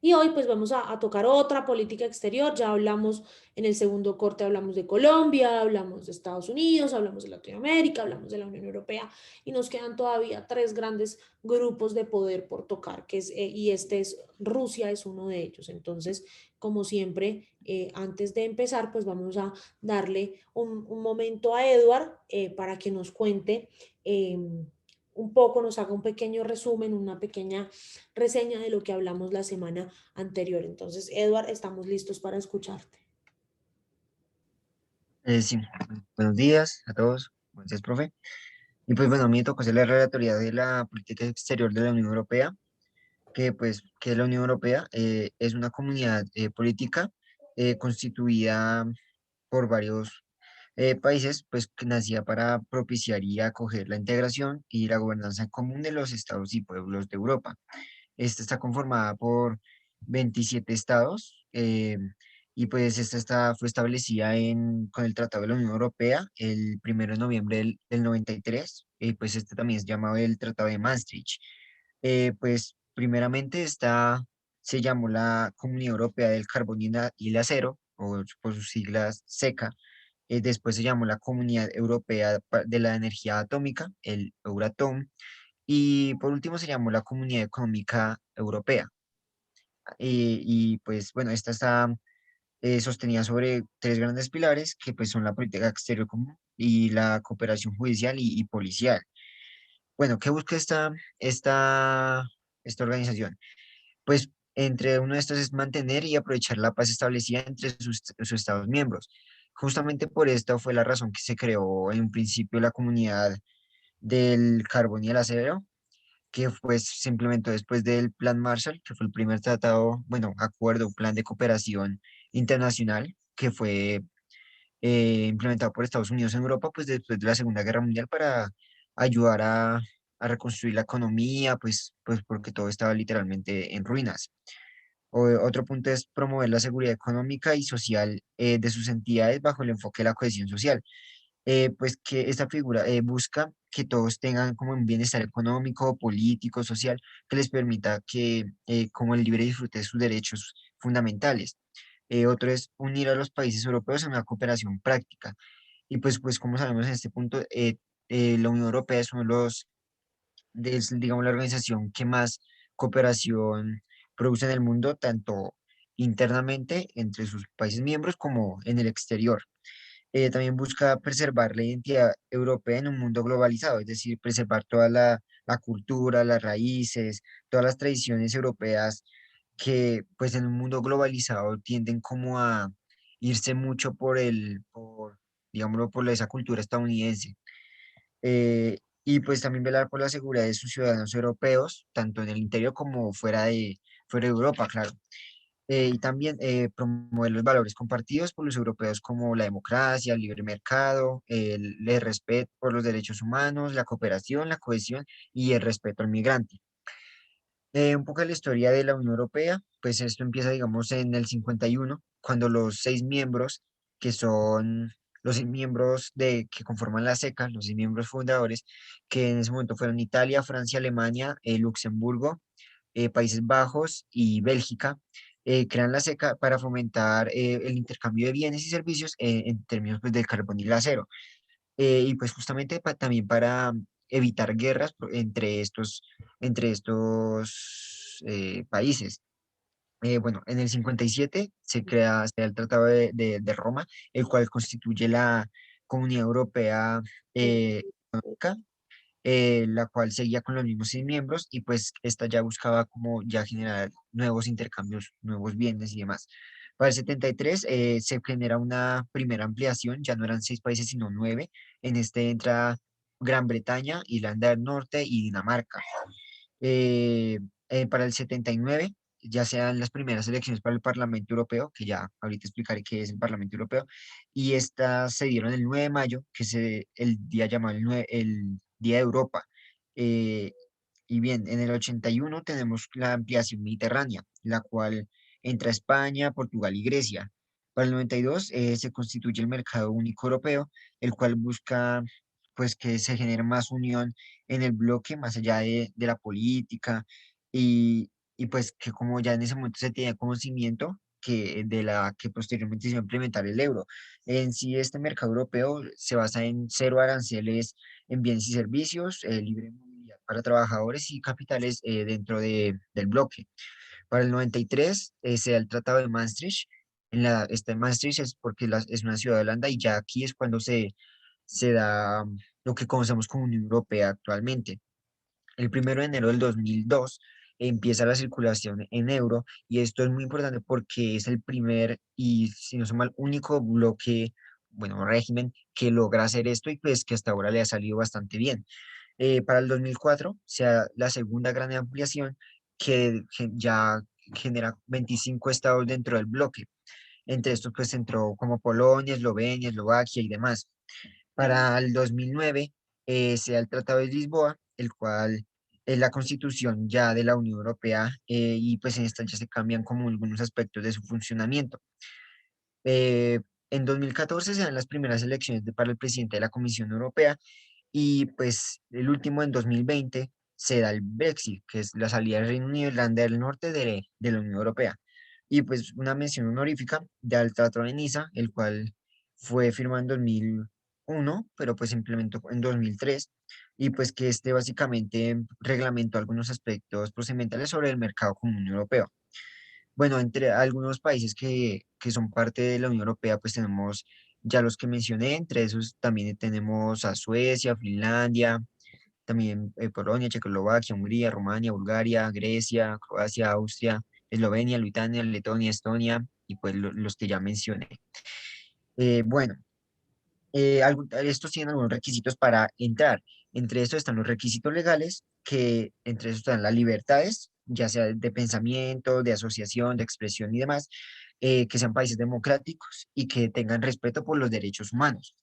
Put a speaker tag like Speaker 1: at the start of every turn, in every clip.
Speaker 1: Y hoy pues vamos a tocar otra política exterior. Ya hablamos en el segundo corte, hablamos de Colombia, hablamos de Estados Unidos, hablamos de Latinoamérica, hablamos de la Unión Europea y nos quedan todavía tres grandes grupos de poder por tocar, y este es Rusia, es uno de ellos. Entonces, como siempre, antes de empezar, pues vamos a darle un momento a Edward para que nos cuente un poco, nos haga un pequeño resumen, una pequeña reseña de lo que hablamos la semana anterior. Entonces, Edward, estamos listos para escucharte.
Speaker 2: Sí, buenos días a todos. Buenos días, profe. Y pues bueno, a mí me tocó hacer la relatoría de la política exterior de la Unión Europea, que la Unión Europea es una comunidad política constituida por varios países, pues que nacía para propiciar y acoger la integración y la gobernanza común de los estados y pueblos de Europa. Esta está conformada por 27 estados y pues fue establecida con el Tratado de la Unión Europea el 1 de noviembre del 93 y pues este también es llamado el Tratado de Maastricht. Pues primeramente esta se llamó la Comunidad Europea del Carbón y el Acero, o por sus siglas SECA. Después se llamó la Comunidad Europea de la Energía Atómica, el Euratom, y por último se llamó la Comunidad Económica Europea. Pues bueno, esta está sostenida sobre tres grandes pilares que pues son la política exterior común y la cooperación judicial y policial. Bueno, ¿qué busca esta organización? Pues entre uno de estos es mantener y aprovechar la paz establecida entre sus Estados miembros. Justamente por esta fue la razón que se creó en un principio la Comunidad del Carbón y el Acero, que pues se implementó después del Plan Marshall, que fue el primer tratado, bueno, acuerdo, plan de cooperación internacional, que fue implementado por Estados Unidos en Europa, pues después de la Segunda Guerra Mundial para ayudar a reconstruir la economía, pues porque todo estaba literalmente en ruinas. Otro punto es promover la seguridad económica y social de sus entidades bajo el enfoque de la cohesión social, pues que esta figura busca que todos tengan como un bienestar económico, político, social, que les permita como el libre disfrute de sus derechos fundamentales. Otro es unir a los países europeos en una cooperación práctica. Y pues como sabemos en este punto, la Unión Europea es uno de digamos, la organización que más cooperación produce en el mundo, tanto internamente entre sus países miembros como en el exterior. También busca preservar la identidad europea en un mundo globalizado, es decir, preservar toda la cultura, las raíces, todas las tradiciones europeas que pues en un mundo globalizado tienden como a irse mucho digámoslo, por esa cultura estadounidense. Y pues también velar por la seguridad de sus ciudadanos europeos, tanto en el interior como fuera de Europa, claro. Y también promover los valores compartidos por los europeos como la democracia, el libre mercado, el respeto por los derechos humanos, la cooperación, la cohesión y el respeto al migrante. Un poco de la historia de la Unión Europea, pues esto empieza, digamos, en el 51, cuando los seis miembros, que son los seis miembros que conforman la SECA, los seis miembros fundadores, que en ese momento fueron Italia, Francia, Alemania, Luxemburgo, Países Bajos y Bélgica, crean la SECA para fomentar el intercambio de bienes y servicios en términos pues, del carbón y el acero. Y pues justamente también para evitar guerras entre estos países. Bueno, en el 57 se da el Tratado de Roma, el cual constituye la Comunidad Europea Económica, la cual seguía con los mismos 100 miembros y pues esta ya buscaba como ya generar nuevos intercambios, nuevos bienes y demás. Para el 73 se genera una primera ampliación, ya no eran 6 países sino 9. En este entra Gran Bretaña, Irlanda del Norte y Dinamarca. Para el 79 ya sean las primeras elecciones para el Parlamento Europeo, que ya ahorita explicaré qué es el Parlamento Europeo, y estas se dieron el 9 de mayo, que es el día llamado el Día de Europa. Eh, y bien, en el 81 tenemos la ampliación mediterránea, la cual entra España, Portugal y Grecia. Para el 92 se constituye el Mercado Único Europeo, el cual busca pues que se genere más unión en el bloque, más allá de la política, y, y pues que como ya en ese momento se tenía conocimiento que de la que posteriormente se iba a implementar el euro. En sí, este mercado europeo se basa en cero aranceles en bienes y servicios, libre movilidad para trabajadores y capitales dentro del bloque. Para el 93 se da el Tratado de Maastricht. Este Maastricht es porque es una ciudad de Holanda y ya aquí es cuando se da lo que conocemos como Unión Europea actualmente. El 1 de enero del 2002 empieza la circulación en euro y esto es muy importante porque es el primer y, si no soy mal, único bloque, bueno, régimen que logra hacer esto y pues que hasta ahora le ha salido bastante bien. Para el 2004 se da la segunda gran ampliación que ya genera 25 estados dentro del bloque. Entre estos pues entró como Polonia, Eslovenia, Eslovaquia y demás. Para el 2009 se da el Tratado de Lisboa, el cual es la constitución ya de la Unión Europea y pues en esta ya se cambian como algunos aspectos de su funcionamiento. Eh, en 2014 se dan las primeras elecciones para el presidente de la Comisión Europea y pues el último en 2020 se da el Brexit, que es la salida del Reino Unido e Irlanda del Norte de la Unión Europea. Y pues una mención honorífica del Tratado de Niza, el cual fue firmado en 2001, pero pues se implementó en 2003, y pues que este básicamente reglamentó algunos aspectos procedimentales sobre el mercado común europeo. Bueno, entre algunos países que son parte de la Unión Europea, pues tenemos ya los que mencioné, entre esos también tenemos a Suecia, Finlandia, también Polonia, Checoslovaquia, Hungría, Rumania, Bulgaria, Grecia, Croacia, Austria, Eslovenia, Lituania, Letonia, Estonia y pues los que ya mencioné. Bueno, estos tienen algunos requisitos para entrar. Entre estos están los requisitos legales, que entre esos están las libertades, ya sea de pensamiento, de asociación, de expresión y demás, que sean países democráticos y que tengan respeto por los derechos humanos.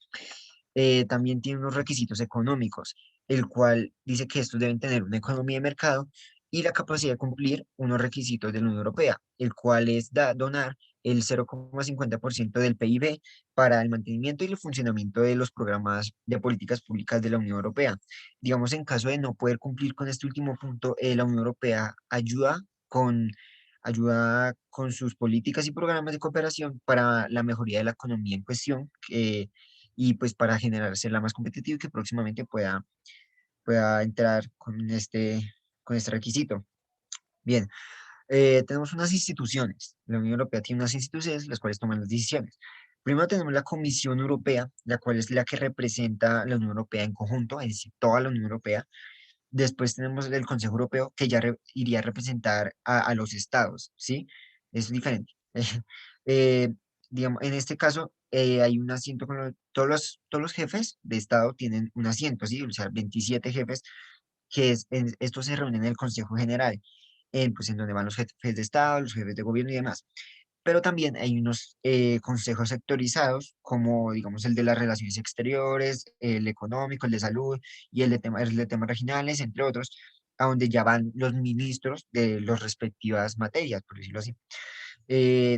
Speaker 2: También tiene unos requisitos económicos, el cual dice que estos deben tener una economía de mercado y la capacidad de cumplir unos requisitos de la Unión Europea, el cual es donar el 0,50% del PIB para el mantenimiento y el funcionamiento de los programas de políticas públicas de la Unión Europea. Digamos, en caso de no poder cumplir con este último punto, la Unión Europea ayuda con sus políticas y programas de cooperación para la mejoría de la economía en cuestión y pues para generarse la más competitiva y que próximamente pueda entrar con este requisito. Bien, tenemos unas instituciones. La Unión Europea tiene unas instituciones las cuales toman las decisiones. Primero tenemos la Comisión Europea, la cual es la que representa a la Unión Europea en conjunto, es decir, toda la Unión Europea. Después tenemos el Consejo Europeo, que ya iría a representar a los estados, ¿sí? Es diferente. Eh, digamos, en este caso, hay un asiento con todos los jefes de estado tienen un asiento, ¿sí? O sea, 27 jefes, estos se reúnen en el Consejo General, pues en donde van los jefes de estado, los jefes de gobierno y demás. Pero también hay unos consejos sectorizados, como digamos el de las relaciones exteriores, el económico, el de salud y el de temas regionales, entre otros, a donde ya van los ministros de las respectivas materias, por decirlo así.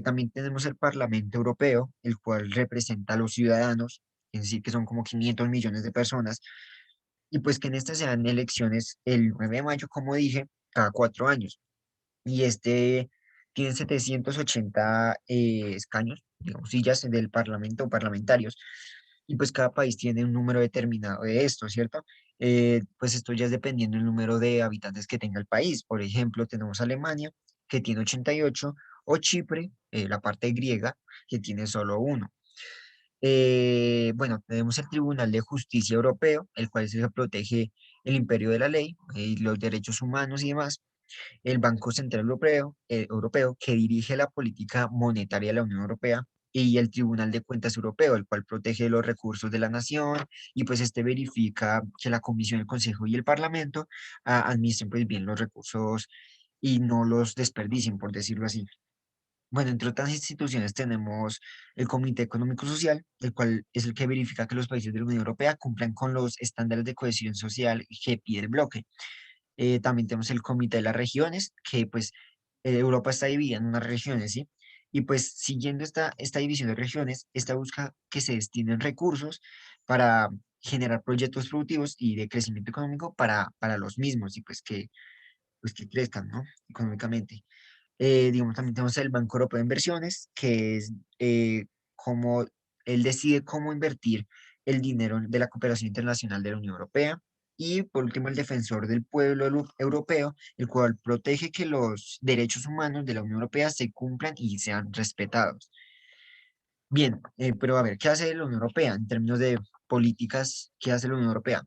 Speaker 2: También tenemos el Parlamento Europeo, el cual representa a los ciudadanos, en sí que son como 500 millones de personas, y pues que en estas se dan elecciones el 9 de mayo, como dije, cada 4 años y este tiene 780 escaños, digamos, sillas del Parlamento o parlamentarios, y pues cada país tiene un número determinado de esto, ¿cierto? Pues esto ya es dependiendo del número de habitantes que tenga el país. Por ejemplo, tenemos Alemania, que tiene 88, o Chipre, la parte griega, que tiene solo uno. Bueno, tenemos el Tribunal de Justicia Europeo, el cual es el que protege el imperio de la ley y los derechos humanos y demás, el Banco Central Europeo, que dirige la política monetaria de la Unión Europea, y el Tribunal de Cuentas Europeo, el cual protege los recursos de la nación y pues este verifica que la Comisión, el Consejo y el Parlamento administren pues bien los recursos y no los desperdicien, por decirlo así. Bueno, entre otras instituciones tenemos el Comité Económico Social, el cual es el que verifica que los países de la Unión Europea cumplan con los estándares de cohesión social que pide el bloque. También tenemos el Comité de las Regiones, que pues Europa está dividida en unas regiones, ¿sí? Y pues siguiendo esta división de regiones, esta busca que se destinen recursos para generar proyectos productivos y de crecimiento económico para los mismos y pues que pues que crezcan, ¿no? Económicamente. Digamos, también tenemos el Banco Europeo de Inversiones, que es como él decide cómo invertir el dinero de la cooperación internacional de la Unión Europea. Y por último, el Defensor del Pueblo Europeo, el cual protege que los derechos humanos de la Unión Europea se cumplan y sean respetados. Bien, pero a ver, ¿qué hace la Unión Europea en términos de políticas? ¿Qué hace la Unión Europea?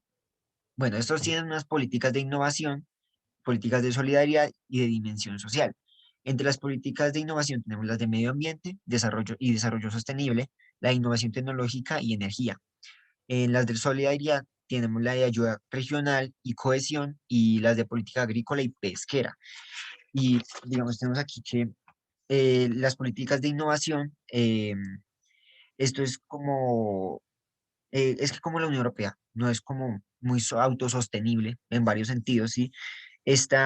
Speaker 2: Bueno, estos tienen unas políticas de innovación, políticas de solidaridad y de dimensión social. Entre las políticas de innovación tenemos las de medio ambiente, desarrollo y desarrollo sostenible, la innovación tecnológica y energía. En las de solidaridad tenemos la de ayuda regional y cohesión y las de política agrícola y pesquera. Y digamos, tenemos aquí que las políticas de innovación, esto es como es que como la Unión Europea no es como muy autosostenible en varios sentidos, ¿sí? Este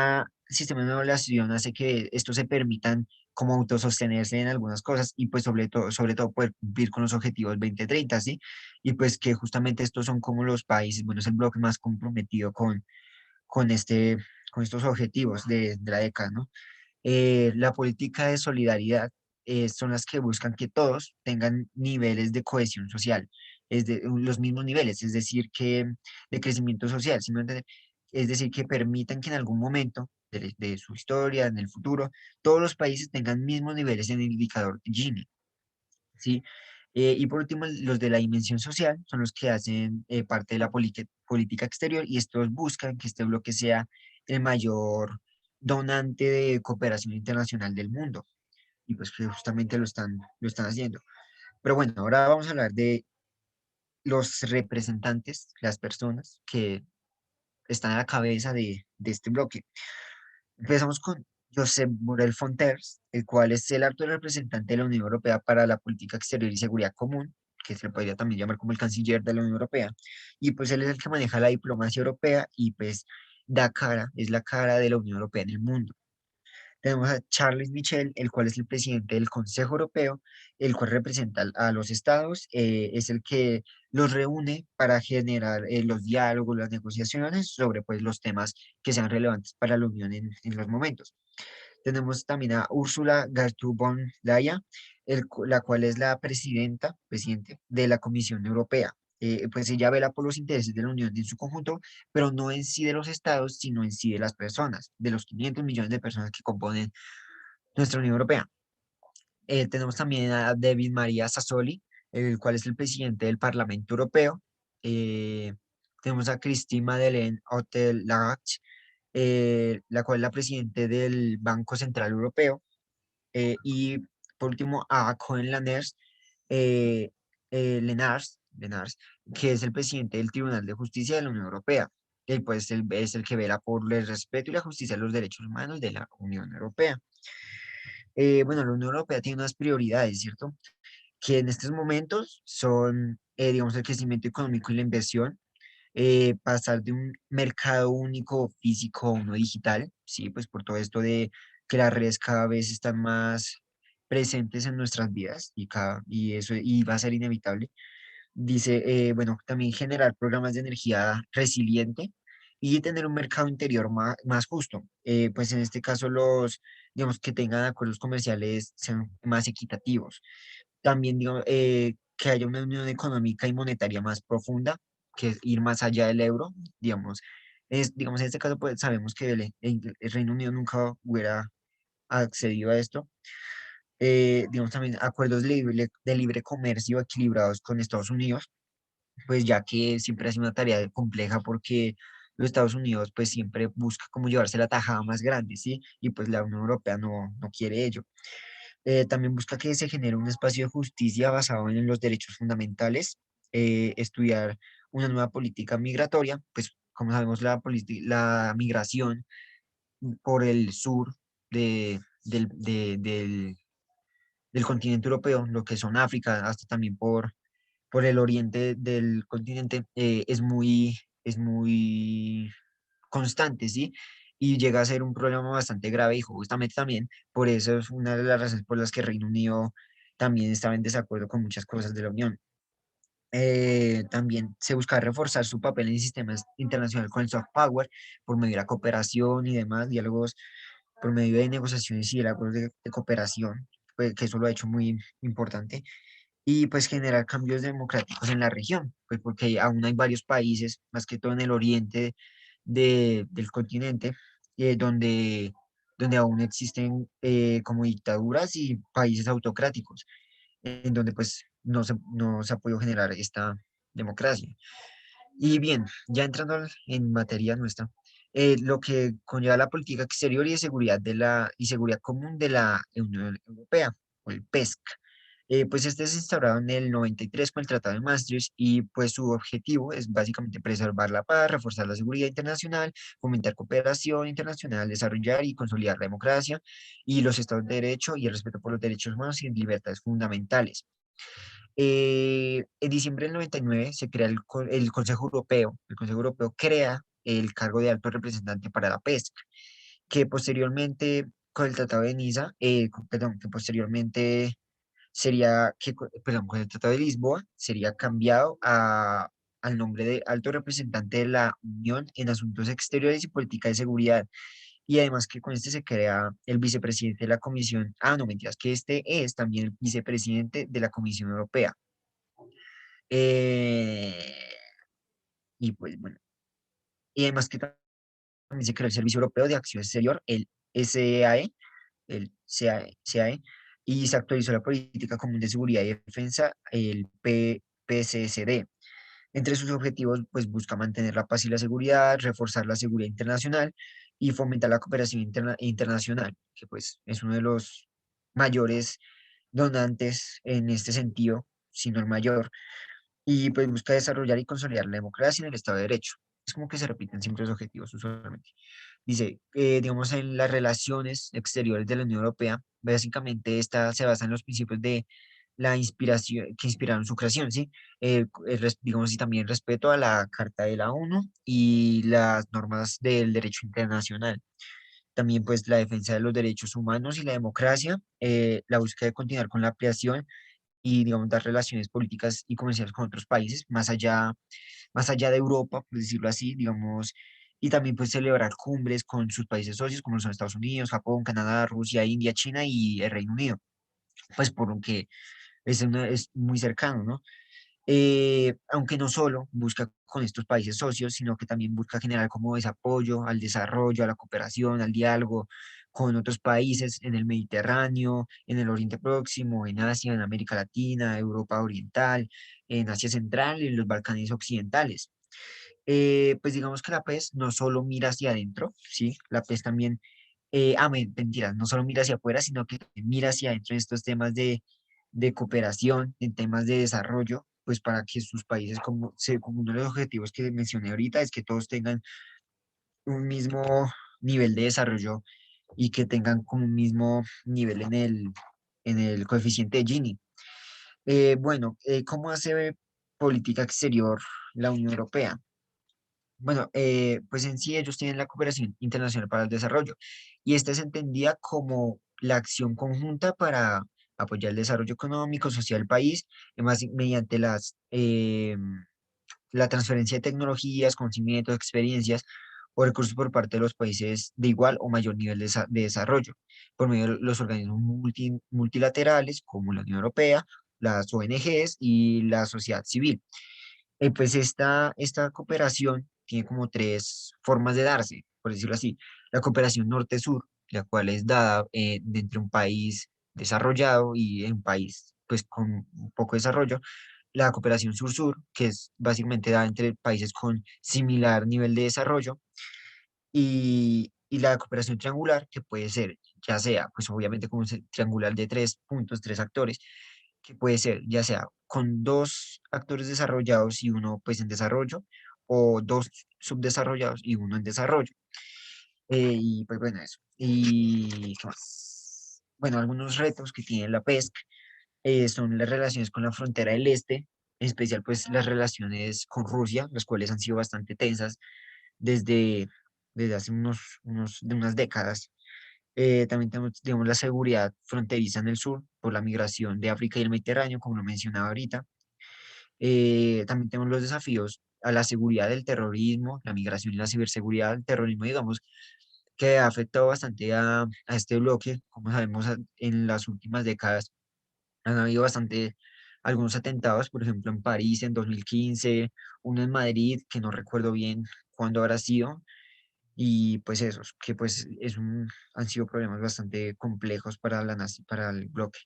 Speaker 2: sistema de evaluación hace que estos se permitan como autosostenerse en algunas cosas y pues sobre todo poder cumplir con los objetivos 2030, ¿sí? Y pues que justamente estos son como los países, bueno, es el bloque más comprometido con, este, con estos objetivos de la década, ¿no? La política de solidaridad son las que buscan que todos tengan niveles de cohesión social, los mismos niveles, es decir, que de crecimiento social, ¿sí me entiende? Es decir, que permitan que en algún momento de su historia, en el futuro, todos los países tengan mismos niveles en el indicador Gini, ¿sí? Y por último, los de la dimensión social son los que hacen parte de la política exterior y estos buscan que este bloque sea el mayor donante de cooperación internacional del mundo. Y pues que justamente lo están haciendo. Pero bueno, ahora vamos a hablar de los representantes, las personas que están a la cabeza de este bloque. Empezamos con Josep Borrell Fonters, el cual es el alto representante de la Unión Europea para la política exterior y seguridad común, que se le podría también llamar como el canciller de la Unión Europea. Y pues él es el que maneja la diplomacia europea y pues es la cara de la Unión Europea en el mundo. Tenemos a Charles Michel, el cual es el presidente del Consejo Europeo, el cual representa a los estados, es el que los reúne para generar los diálogos, las negociaciones sobre pues, los temas que sean relevantes para la Unión en los momentos. Tenemos también a Ursula Gertrude von Leyen, la cual es la presidente de la Comisión Europea. Pues ella vela por los intereses de la Unión en su conjunto, pero no en sí de los estados, sino en sí de las personas, de los 500 millones de personas que componen nuestra Unión Europea. Tenemos también a David María Sassoli, el cual es el presidente del Parlamento Europeo. Eh, tenemos a Christine Madeleine Hotel-Lagache, la cual es la presidenta del Banco Central Europeo. Y por último, a Cohen eh, Lenars, que es el presidente del Tribunal de Justicia de la Unión Europea. Él pues es el que vela por el respeto y la justicia de los derechos humanos de la Unión Europea. Bueno, la Unión Europea tiene unas prioridades, ¿cierto? Que en estos momentos son, digamos, el crecimiento económico y la inversión, pasar de un mercado único físico a uno digital, sí, pues por todo esto de que las redes cada vez están más presentes en nuestras vidas y eso y va a ser inevitable. Dice, bueno, también generar programas de energía resiliente y tener un mercado interior más justo. Pues en este caso digamos, que tengan acuerdos comerciales sean más equitativos. También, digo, que haya una unión económica y monetaria más profunda, que es ir más allá del euro, digamos. Digamos, en este caso, pues sabemos que el Reino Unido nunca hubiera accedido a esto. Digamos, también acuerdos de libre comercio equilibrados con Estados Unidos, pues ya que siempre ha sido una tarea compleja porque los Estados Unidos pues siempre busca como llevarse la tajada más grande, ¿sí? Y pues la Unión Europea no quiere ello. También busca que se genere un espacio de justicia basado en los derechos fundamentales, estudiar una nueva política migratoria, pues como sabemos la migración por el sur del continente europeo, lo que son África, hasta también por el oriente del continente, es muy constante, ¿sí? Y llega a ser un problema bastante grave y justamente también por eso es una de las razones por las que Reino Unido también estaba en desacuerdo con muchas cosas de la Unión. También se busca reforzar su papel en el sistema internacional con el soft power por medio de la cooperación y demás, diálogos por medio de negociaciones y diálogos de cooperación, pues, que eso lo ha hecho muy importante, y pues generar cambios democráticos en la región, pues porque aún hay varios países, más que todo en el oriente del continente, donde aún existen como dictaduras y países autocráticos en donde pues no se ha podido generar esta democracia. Y bien, ya entrando en materia nuestra, lo que conlleva la política exterior y de seguridad y seguridad común de la Unión Europea, o el PESC. Pues este se instaurado en el 93 con el Tratado de Maastricht y pues su objetivo es básicamente preservar la paz, reforzar la seguridad internacional, fomentar cooperación internacional, desarrollar y consolidar la democracia y los estados de derecho y el respeto por los derechos humanos y libertades fundamentales. En diciembre del 99 se crea el Consejo Europeo. El Consejo Europeo crea el cargo de alto representante para la pesca, que posteriormente, con el Tratado de Niza, perdón, que posteriormente perdón, con el Tratado de Lisboa, sería cambiado al nombre de alto representante de la Unión en Asuntos Exteriores y Política de Seguridad. Y además que con este se crea el vicepresidente de la Comisión. Ah, no, mentiras, que este es también el vicepresidente de la Comisión Europea. Eh, y pues bueno, y además que también se creó el Servicio Europeo de Acción Exterior, el SEAE, CAE, y se actualizó la Política Común de Seguridad y Defensa, el PCSD. Entre sus objetivos, pues busca mantener la paz y la seguridad, reforzar la seguridad internacional y fomentar la cooperación internacional, que pues es uno de los mayores donantes en este sentido, si no el mayor, y pues busca desarrollar y consolidar la democracia en el Estado de Derecho. Es como que se repiten siempre los objetivos usualmente. Dice, digamos, en las relaciones exteriores de la Unión Europea, básicamente esta se basa en los principios de la inspiración que inspiraron su creación, ¿sí? Digamos, y también respeto a la Carta de la ONU y las normas del derecho internacional. También, pues, la defensa de los derechos humanos y la democracia, la búsqueda de continuar con la ampliación y, digamos, dar relaciones políticas y comerciales con otros países, más allá de Europa, por decirlo así, digamos, y también pues celebrar cumbres con sus países socios, como son Estados Unidos, Japón, Canadá, Rusia, India, China y el Reino Unido, pues por lo que es muy cercano, ¿no? Aunque no solo busca con estos países socios, sino que también busca generar como ese apoyo al desarrollo, a la cooperación, al diálogo con otros países en el Mediterráneo, en el Oriente Próximo, en Asia, en América Latina, Europa Oriental, en Asia Central y en los Balcanes Occidentales. Pues digamos que la PES no solo mira hacia adentro, ¿sí? La PES también, mentiras, no solo mira hacia afuera, sino que también mira hacia adentro en estos temas de cooperación, en temas de desarrollo, pues para que sus países, como uno de los objetivos que mencioné ahorita, es que todos tengan un mismo nivel de desarrollo y que tengan como un mismo nivel en el coeficiente de Gini. Bueno, ¿cómo hace política exterior la Unión Europea? Bueno, pues en sí ellos tienen la cooperación internacional para el desarrollo y esta se entendía como la acción conjunta para apoyar el desarrollo económico, social del país, además mediante la transferencia de tecnologías, conocimientos, experiencias o recursos por parte de los países de igual o mayor nivel de desarrollo, por medio de los organismos multilaterales como la Unión Europea, las ONGs y la sociedad civil. Pues esta cooperación tiene como tres formas de darse, por decirlo así. La cooperación norte-sur, la cual es dada de entre un país desarrollado y un país pues con un poco de desarrollo. La cooperación sur-sur, que es básicamente dada entre países con similar nivel de desarrollo. Y la cooperación triangular, que puede ser, ya sea, pues obviamente como un triangular de tres puntos, tres actores, que puede ser ya sea con dos actores desarrollados y uno pues en desarrollo, o dos subdesarrollados y uno en desarrollo. Y pues bueno, eso. ¿Y qué más? Bueno, algunos retos que tiene la pesca son las relaciones con la frontera del este, en especial pues las relaciones con Rusia, las cuales han sido bastante tensas desde, desde hace de unas décadas. También tenemos, digamos, la seguridad fronteriza en el sur por la migración de África y el Mediterráneo, como lo mencionaba ahorita. También tenemos los desafíos a la seguridad del terrorismo, la migración y la ciberseguridad. El terrorismo, digamos, que ha afectado bastante a este bloque. Como sabemos, en las últimas décadas han habido bastante, algunos atentados, por ejemplo, en París en 2015, uno en Madrid, que no recuerdo bien cuándo habrá sido, y pues esos, que pues han sido problemas bastante complejos para para el bloque.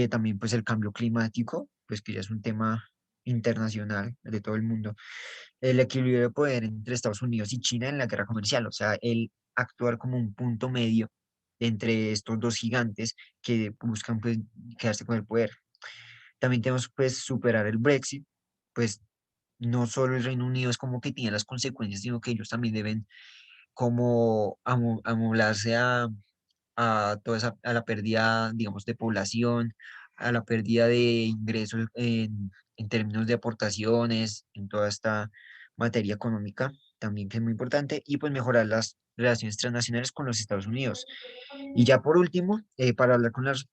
Speaker 2: También pues el cambio climático, pues que ya es un tema internacional de todo el mundo. El equilibrio de poder entre Estados Unidos y China en la guerra comercial, o sea, el actuar como un punto medio entre estos dos gigantes que buscan pues quedarse con el poder. También tenemos pues superar el Brexit, pues no solo el Reino Unido es como que tiene las consecuencias, sino que ellos también deben como amoblarse a la pérdida, digamos, de población, a la pérdida de ingresos en términos de aportaciones, en toda esta materia económica, también que es muy importante, y pues mejorar las relaciones transnacionales con los Estados Unidos. Y ya por último, para hablar con las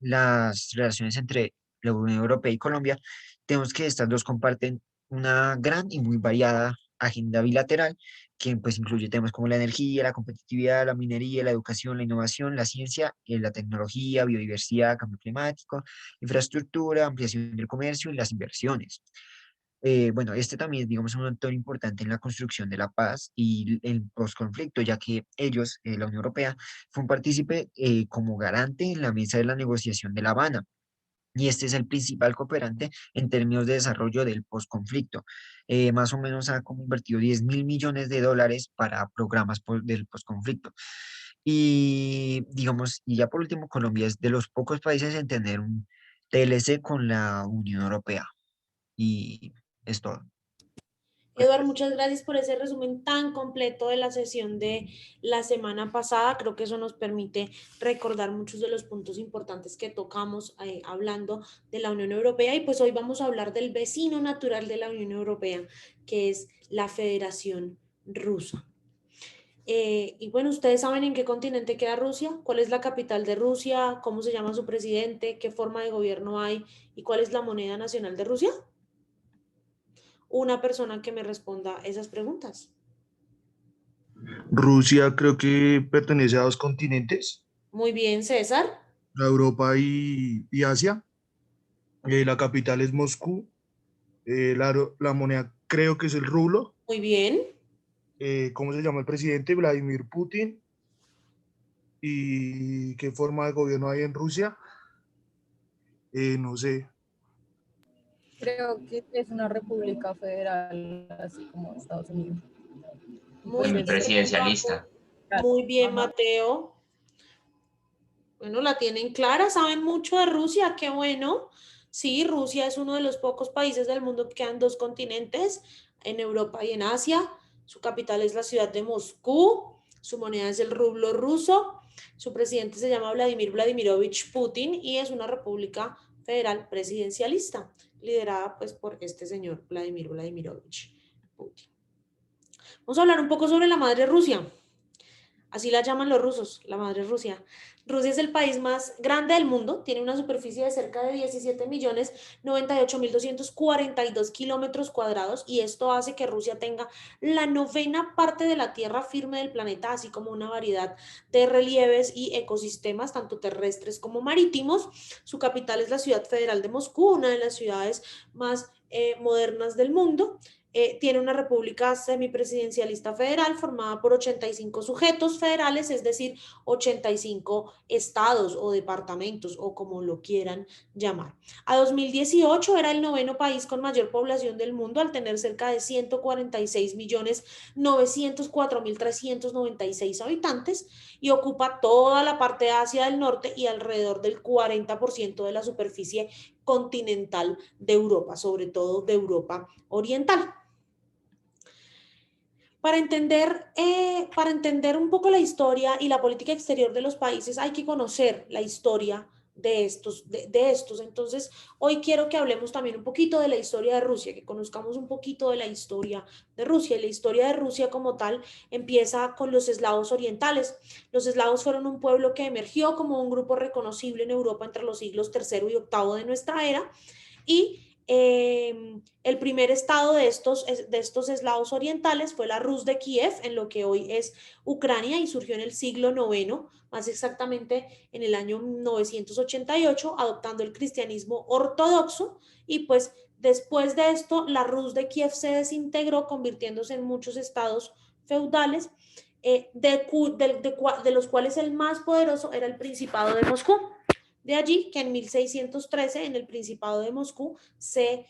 Speaker 2: relaciones entre la Unión Europea y Colombia, tenemos que estas dos comparten una gran y muy variada agenda bilateral que pues incluye temas como la energía, la competitividad, la minería, la educación, la innovación, la ciencia, la tecnología, biodiversidad, cambio climático, infraestructura, ampliación del comercio y las inversiones. Bueno, este también, digamos, es un actor importante en la construcción de la paz y el postconflicto, ya que ellos, la Unión Europea, fue un partícipe como garante en la mesa de la negociación de La Habana. Y este es el principal cooperante en términos de desarrollo del postconflicto. Más o menos ha como invertido 10.000 millones de dólares para programas del postconflicto. Y digamos, y ya por último, Colombia es de los pocos países en tener un TLC con la Unión Europea. Y es todo.
Speaker 1: Eduard, muchas gracias por ese resumen tan completo de la sesión de la semana pasada. Creo que eso nos permite recordar muchos de los puntos importantes que tocamos hablando de la Unión Europea. Y pues hoy vamos a hablar del vecino natural de la Unión Europea, que es la Federación Rusa. Y bueno, ¿ustedes saben en qué continente queda Rusia? ¿Cuál es la capital de Rusia? ¿Cómo se llama su presidente? ¿Qué forma de gobierno hay? ¿Y cuál es la moneda nacional de Rusia? Una persona que me responda esas preguntas.
Speaker 3: Rusia creo que pertenece a dos continentes,
Speaker 1: Muy bien, César.
Speaker 3: a Europa y Asia. La capital es Moscú. La moneda creo que es el rublo.
Speaker 1: Muy bien.
Speaker 3: ¿Cómo se llama el presidente? Vladimir Putin. ¿Y qué forma de gobierno hay en Rusia? No sé.
Speaker 4: Creo que es una república federal, así como Estados Unidos. Y
Speaker 1: Muy
Speaker 4: pues es,
Speaker 1: bien,
Speaker 5: Semipresidencialista.
Speaker 4: claro,
Speaker 1: muy bien,
Speaker 4: ajá.
Speaker 1: Mateo. Bueno, la tienen clara, saben mucho de Rusia, qué bueno. Sí, Rusia es uno de los pocos países del mundo que quedan dos continentes, en Europa y en Asia. Su capital es la ciudad de Moscú, su moneda es el rublo ruso, su presidente se llama Vladimir Vladimirovich Putin y es una república federal presidencialista, liderada pues por este señor Vladimir Vladimirovich Putin. Vamos a hablar un poco sobre la madre Rusia. Así la llaman los rusos, la madre Rusia. Rusia es el país más grande del mundo, tiene una superficie de cerca de 17.098.242 kilómetros cuadrados y esto hace que Rusia tenga la novena parte de la tierra firme del planeta, así como una variedad de relieves y ecosistemas, tanto terrestres como marítimos. Su capital es la ciudad federal de Moscú, una de las ciudades más modernas del mundo. Tiene una república semipresidencialista federal formada por 85 sujetos federales, es decir, 85 estados o departamentos o como lo quieran llamar. A 2018 era el noveno país con mayor población del mundo al tener cerca de 146.904.396 habitantes y ocupa toda la parte de Asia del Norte y alrededor del 40% de la superficie continental de Europa, sobre todo de Europa Oriental. Para entender un poco la historia y la política exterior de los países hay que conocer la historia de estos. Entonces, hoy quiero que hablemos también un poquito de la historia de Rusia, que conozcamos un poquito de la historia de Rusia. Y la historia de Rusia como tal empieza con los eslavos orientales. Los eslavos fueron un pueblo que emergió como un grupo reconocible en Europa entre los siglos III y VIII de nuestra era y El primer estado de estos eslavos orientales fue la Rus de Kiev, en lo que hoy es Ucrania, y surgió en el siglo IX, más exactamente en el año 988, adoptando el cristianismo ortodoxo, y pues después de esto la Rus de Kiev se desintegró, convirtiéndose en muchos estados feudales, de los cuales el más poderoso era el Principado de Moscú. De allí que en 1613, en el Principado de Moscú, se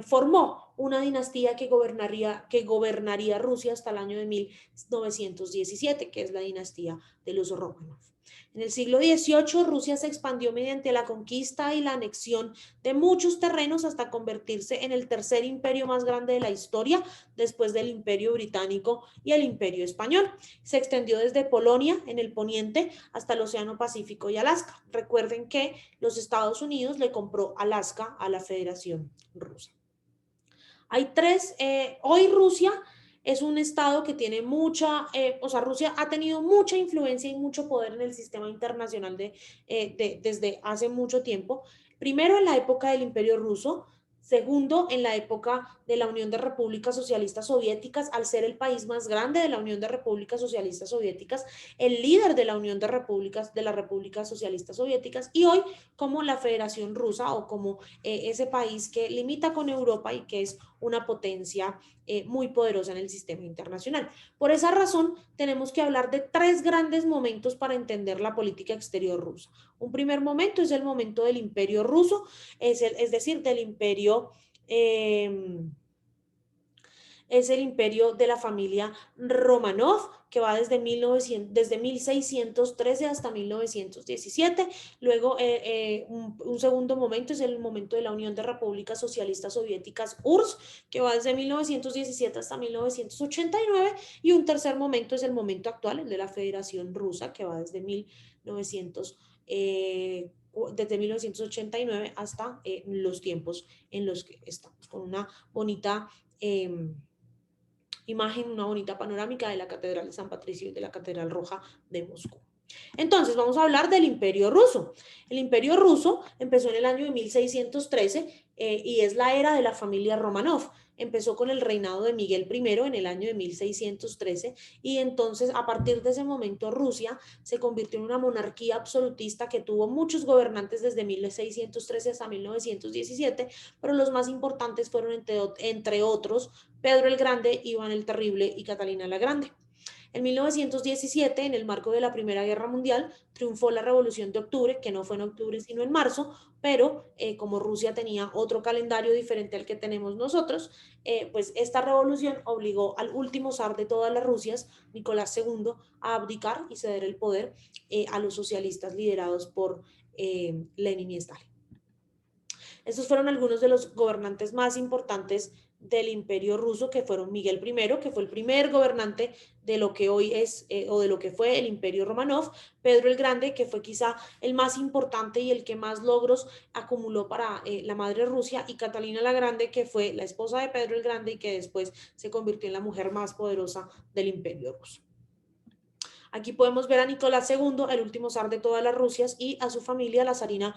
Speaker 1: formó una dinastía que gobernaría Rusia hasta el año de 1917, que es la dinastía de los Romanov. En el siglo XVIII, Rusia se expandió mediante la conquista y la anexión de muchos terrenos hasta convertirse en el tercer imperio más grande de la historia, después del Imperio Británico y el Imperio Español. Se extendió desde Polonia, en el poniente, hasta el Océano Pacífico y Alaska. Recuerden que los Estados Unidos le compró Alaska a la Federación Rusa. Hay hoy Rusia es un estado que tiene Rusia ha tenido mucha influencia y mucho poder en el sistema internacional desde hace mucho tiempo. Primero en la época del Imperio Ruso, segundo en la época de la Unión de Repúblicas Socialistas Soviéticas, al ser el país más grande de la Unión de Repúblicas Socialistas Soviéticas, el líder de la Unión de las Repúblicas Socialistas Soviéticas, y hoy como la Federación Rusa, o como ese país que limita con Europa y que es una potencia muy poderosa en el sistema internacional. Por esa razón, tenemos que hablar de tres grandes momentos para entender la política exterior rusa. Un primer momento es el momento del Imperio Ruso, es decir, del imperio es el imperio de la familia Romanov, que va desde 1613 hasta 1917. Luego, un segundo momento es el momento de la Unión de Repúblicas Socialistas Soviéticas, URSS, que va desde 1917 hasta 1989. Y un tercer momento es el momento actual, el de la Federación Rusa, que va desde 1989 hasta los tiempos en los que estamos, con una bonita imagen, una bonita panorámica de la Catedral de San Patricio y de la Catedral Roja de Moscú. Entonces, vamos a hablar del Imperio Ruso. El Imperio Ruso empezó en el año de 1613 y es la era de la familia Romanov. Empezó con el reinado de Miguel I en el año de 1613, y entonces a partir de ese momento Rusia se convirtió en una monarquía absolutista que tuvo muchos gobernantes desde 1613 hasta 1917, pero los más importantes fueron entre otros Pedro el Grande, Iván el Terrible y Catalina la Grande. En 1917, en el marco de la Primera Guerra Mundial, triunfó la Revolución de Octubre, que no fue en octubre sino en marzo, pero como Rusia tenía otro calendario diferente al que tenemos nosotros, pues esta revolución obligó al último zar de todas las Rusias, Nicolás II, a abdicar y ceder el poder a los socialistas liderados por Lenin y Stalin. Estos fueron algunos de los gobernantes más importantes del Imperio Ruso, que fueron Miguel I, que fue el primer gobernante de lo que hoy es o de lo que fue el Imperio Romanov, Pedro el Grande, que fue quizá el más importante y el que más logros acumuló para la madre Rusia, y Catalina la Grande, que fue la esposa de Pedro el Grande y que después se convirtió en la mujer más poderosa del Imperio Ruso. Aquí podemos ver a Nicolás II, el último zar de todas las Rusias, y a su familia, la zarina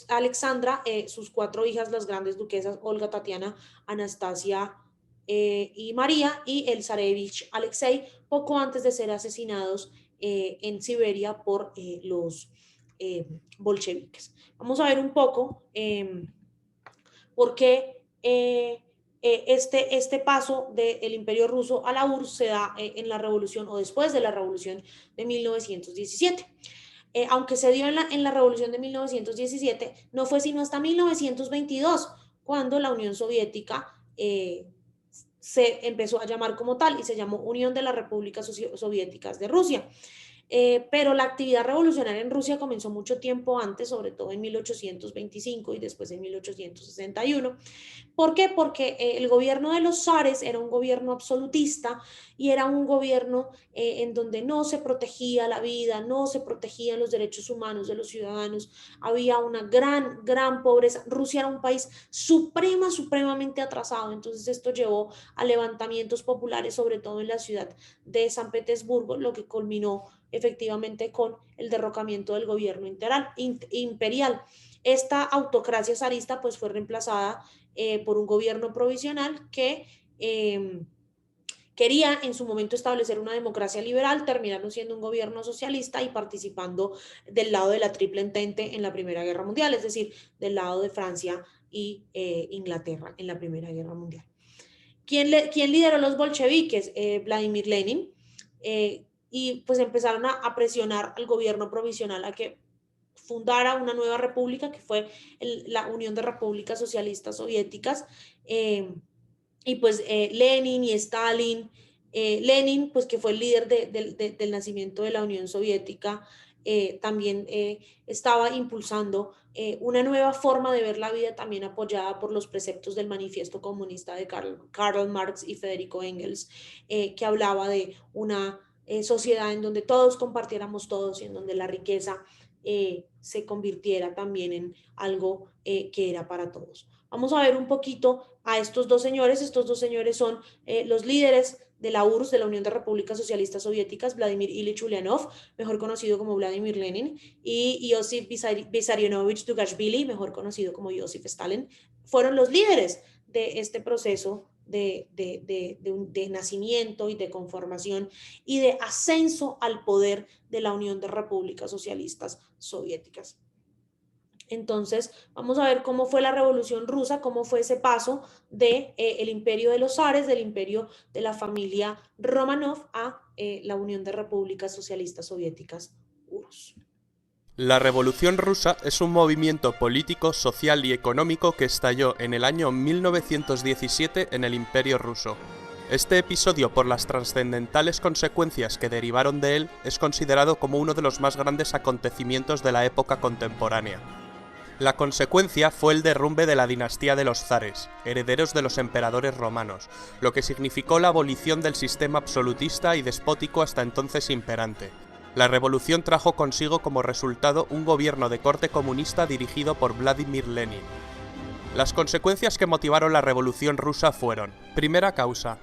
Speaker 1: Alexandra, sus 4 hijas, las grandes duquesas Olga, Tatiana, Anastasia y María, y el zarevich Alexei, poco antes de ser asesinados en Siberia por los bolcheviques. Vamos a ver un poco por qué este paso del Imperio Ruso a la URSS se da en la revolución, o después de la revolución de 1917. Aunque se dio en la revolución de 1917, no fue sino hasta 1922 cuando la Unión Soviética se empezó a llamar como tal y se llamó Unión de las Repúblicas Soviéticas de Rusia. Pero la actividad revolucionaria en Rusia comenzó mucho tiempo antes, sobre todo en 1825 y después en 1861. ¿Por qué? Porque el gobierno de los zares era un gobierno absolutista y era un gobierno en donde no se protegía la vida, no se protegían los derechos humanos de los ciudadanos, había una gran pobreza. Rusia era un país supremamente atrasado, entonces esto llevó a levantamientos populares, sobre todo en la ciudad de San Petersburgo, lo que culminó efectivamente con el derrocamiento del gobierno imperial. esta autocracia zarista pues fue reemplazada por un gobierno provisional que quería en su momento establecer una democracia liberal, terminaron siendo un gobierno socialista y participando del lado de la Triple Entente en la Primera Guerra Mundial, es decir, del lado de Francia y Inglaterra en la Primera Guerra Mundial. ¿Quién lideró los bolcheviques? Vladimir Lenin, y pues empezaron a presionar al gobierno provisional a que fundara una nueva república, que fue la Unión de Repúblicas Socialistas Soviéticas, y pues Lenin y Stalin, Lenin, pues que fue el líder del nacimiento de la Unión Soviética, también estaba impulsando una nueva forma de ver la vida, también apoyada por los preceptos del Manifiesto Comunista de Karl Marx y Federico Engels, que hablaba de una sociedad en donde todos compartiéramos todos y en donde la riqueza se convirtiera también en algo que era para todos. Vamos a ver un poquito a estos dos señores. Estos dos señores son los líderes de la URSS, de la Unión de Repúblicas Socialistas Soviéticas, Vladimir Ilich Ulyanov, mejor conocido como Vladimir Lenin, y Iosif Vissarionovich Dugashvili, mejor conocido como Joseph Stalin. Fueron los líderes de este proceso de nacimiento y de conformación y de ascenso al poder de la Unión de Repúblicas Socialistas Soviéticas. Entonces, vamos a ver cómo fue la Revolución Rusa, cómo fue ese paso de el imperio de los zares, del imperio de la familia Romanov a la Unión de Repúblicas Socialistas Soviéticas, URSS.
Speaker 5: La Revolución Rusa es un movimiento político, social y económico que estalló en el año 1917 en el Imperio Ruso. Este episodio, por las trascendentales consecuencias que derivaron de él, es considerado como uno de los más grandes acontecimientos de la época contemporánea. La consecuencia fue el derrumbe de la dinastía de los zares, herederos de los emperadores romanos, lo que significó la abolición del sistema absolutista y despótico hasta entonces imperante. La revolución trajo consigo como resultado un gobierno de corte comunista dirigido por Vladimir Lenin. Las consecuencias que motivaron la Revolución Rusa fueron: primera causa.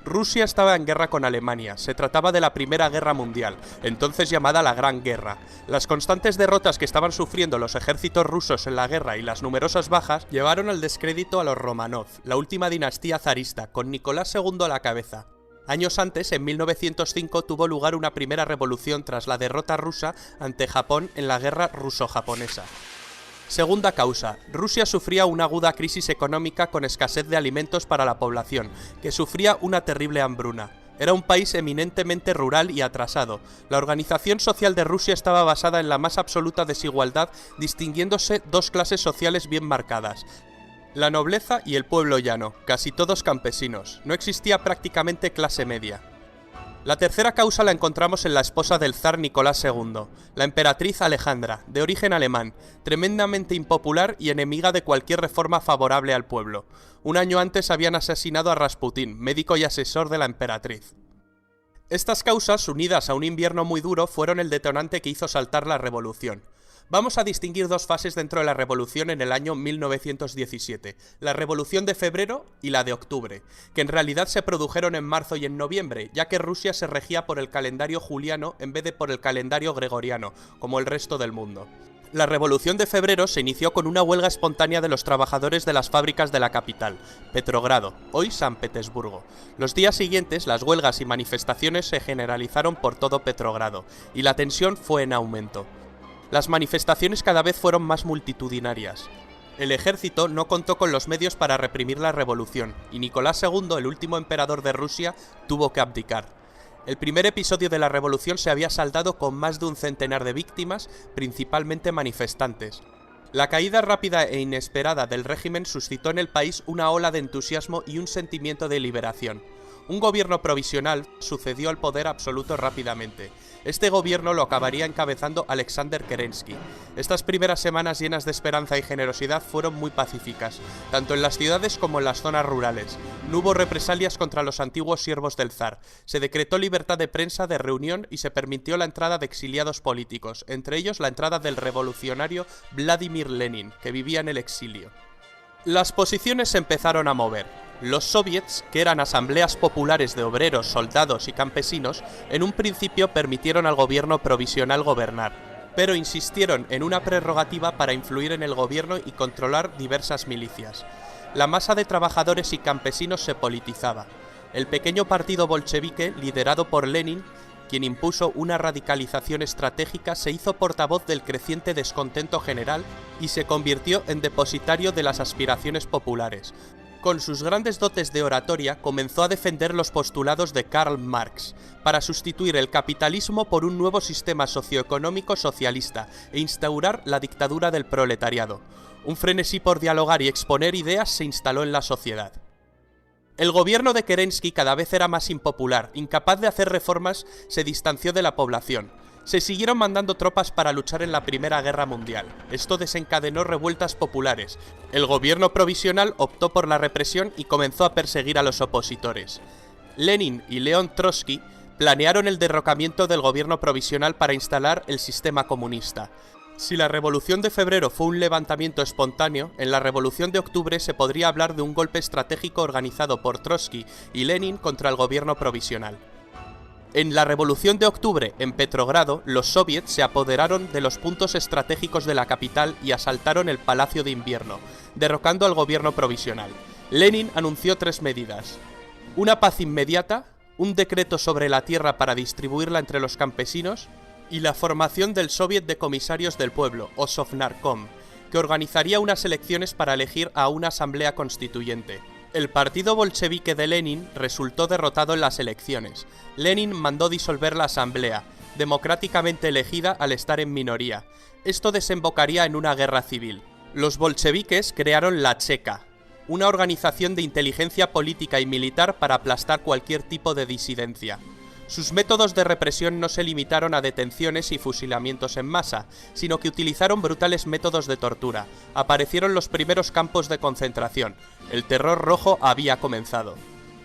Speaker 5: Rusia estaba en guerra con Alemania, se trataba de la Primera Guerra Mundial, entonces llamada la Gran Guerra. Las constantes derrotas que estaban sufriendo los ejércitos rusos en la guerra y las numerosas bajas llevaron al descrédito a los Romanov, la última dinastía zarista, con Nicolás II a la cabeza. Años antes, en 1905, tuvo lugar una primera revolución tras la derrota rusa ante Japón en la guerra ruso-japonesa. Segunda causa. Rusia sufría una aguda crisis económica con escasez de alimentos para la población, que sufría una terrible hambruna. Era un país eminentemente rural y atrasado. La organización social de Rusia estaba basada en la más absoluta desigualdad, distinguiéndose dos clases sociales bien marcadas: la nobleza y el pueblo llano, casi todos campesinos. No existía prácticamente clase media. La tercera causa la encontramos en la esposa del zar Nicolás II, la emperatriz Alejandra, de origen alemán, tremendamente impopular y enemiga de cualquier reforma favorable al pueblo. Un año antes habían asesinado a Rasputín, médico y asesor de la emperatriz. Estas causas, unidas a un invierno muy duro, fueron el detonante que hizo saltar la revolución. Vamos a distinguir dos fases dentro de la revolución en el año 1917, la Revolución de Febrero y la de Octubre, que en realidad se produjeron en marzo y en noviembre, ya que Rusia se regía por el calendario juliano en vez de por el calendario gregoriano, como el resto del mundo. La Revolución de Febrero se inició con una huelga espontánea de los trabajadores de las fábricas de la capital, Petrogrado, hoy San Petersburgo. Los días siguientes, las huelgas y manifestaciones se generalizaron por todo Petrogrado, y la tensión fue en aumento. Las manifestaciones cada vez fueron más multitudinarias. El ejército no contó con los medios para reprimir la revolución, y Nicolás II, el último emperador de Rusia, tuvo que abdicar. El primer episodio de la revolución se había saldado con más de un centenar de víctimas, principalmente manifestantes. La caída rápida e inesperada del régimen suscitó en el país una ola de entusiasmo y un sentimiento de liberación. Un gobierno provisional sucedió al poder absoluto rápidamente. Este gobierno lo acabaría encabezando Alexander Kerensky. Estas primeras semanas llenas de esperanza y generosidad fueron muy pacíficas, tanto en las ciudades como en las zonas rurales. No hubo represalias contra los antiguos siervos del zar. Se decretó libertad de prensa, de reunión y se permitió la entrada de exiliados políticos, entre ellos la entrada del revolucionario Vladimir Lenin, que vivía en el exilio. Las posiciones se empezaron a mover. Los soviets, que eran asambleas populares de obreros, soldados y campesinos, en un principio permitieron al gobierno provisional gobernar. pero insistieron en una prerrogativa para influir en el gobierno y controlar diversas milicias. La masa de trabajadores y campesinos se politizaba. El pequeño partido bolchevique, liderado por Lenin, quien impuso una radicalización estratégica, se hizo portavoz del creciente descontento general y se convirtió en depositario de las aspiraciones populares. Con sus grandes dotes de oratoria, comenzó a defender los postulados de Karl Marx para sustituir el capitalismo por un nuevo sistema socioeconómico socialista e instaurar la dictadura del proletariado. Un frenesí por dialogar y exponer ideas se instaló en la sociedad. El gobierno de Kerensky cada vez era más impopular, incapaz de hacer reformas, se distanció de la población. Se siguieron mandando tropas para luchar en la Primera Guerra Mundial. Esto desencadenó revueltas populares. El gobierno provisional optó por la represión y comenzó a perseguir a los opositores. Lenin y León Trotsky planearon el derrocamiento del gobierno provisional para instalar el sistema comunista. Si la Revolución de Febrero fue un levantamiento espontáneo, en la Revolución de Octubre se podría hablar de un golpe estratégico organizado por Trotsky y Lenin contra el gobierno provisional. En la Revolución de Octubre, en Petrogrado, los soviets se apoderaron de los puntos estratégicos de la capital y asaltaron el Palacio de Invierno, derrocando al gobierno provisional. Lenin anunció 3 medidas: una paz inmediata, un decreto sobre la tierra para distribuirla entre los campesinos, y la formación del Soviet de Comisarios del Pueblo, o Sovnarkom, que organizaría unas elecciones para elegir a una asamblea constituyente. El partido bolchevique de Lenin resultó derrotado en las elecciones. Lenin mandó disolver la asamblea, democráticamente elegida al estar en minoría. Esto desembocaría en una guerra civil. Los bolcheviques crearon la Cheka, una organización de inteligencia política y militar para aplastar cualquier tipo de disidencia. Sus métodos de represión no se limitaron a detenciones y fusilamientos en masa, sino que utilizaron brutales métodos de tortura. Aparecieron los primeros campos de concentración. El terror rojo había comenzado.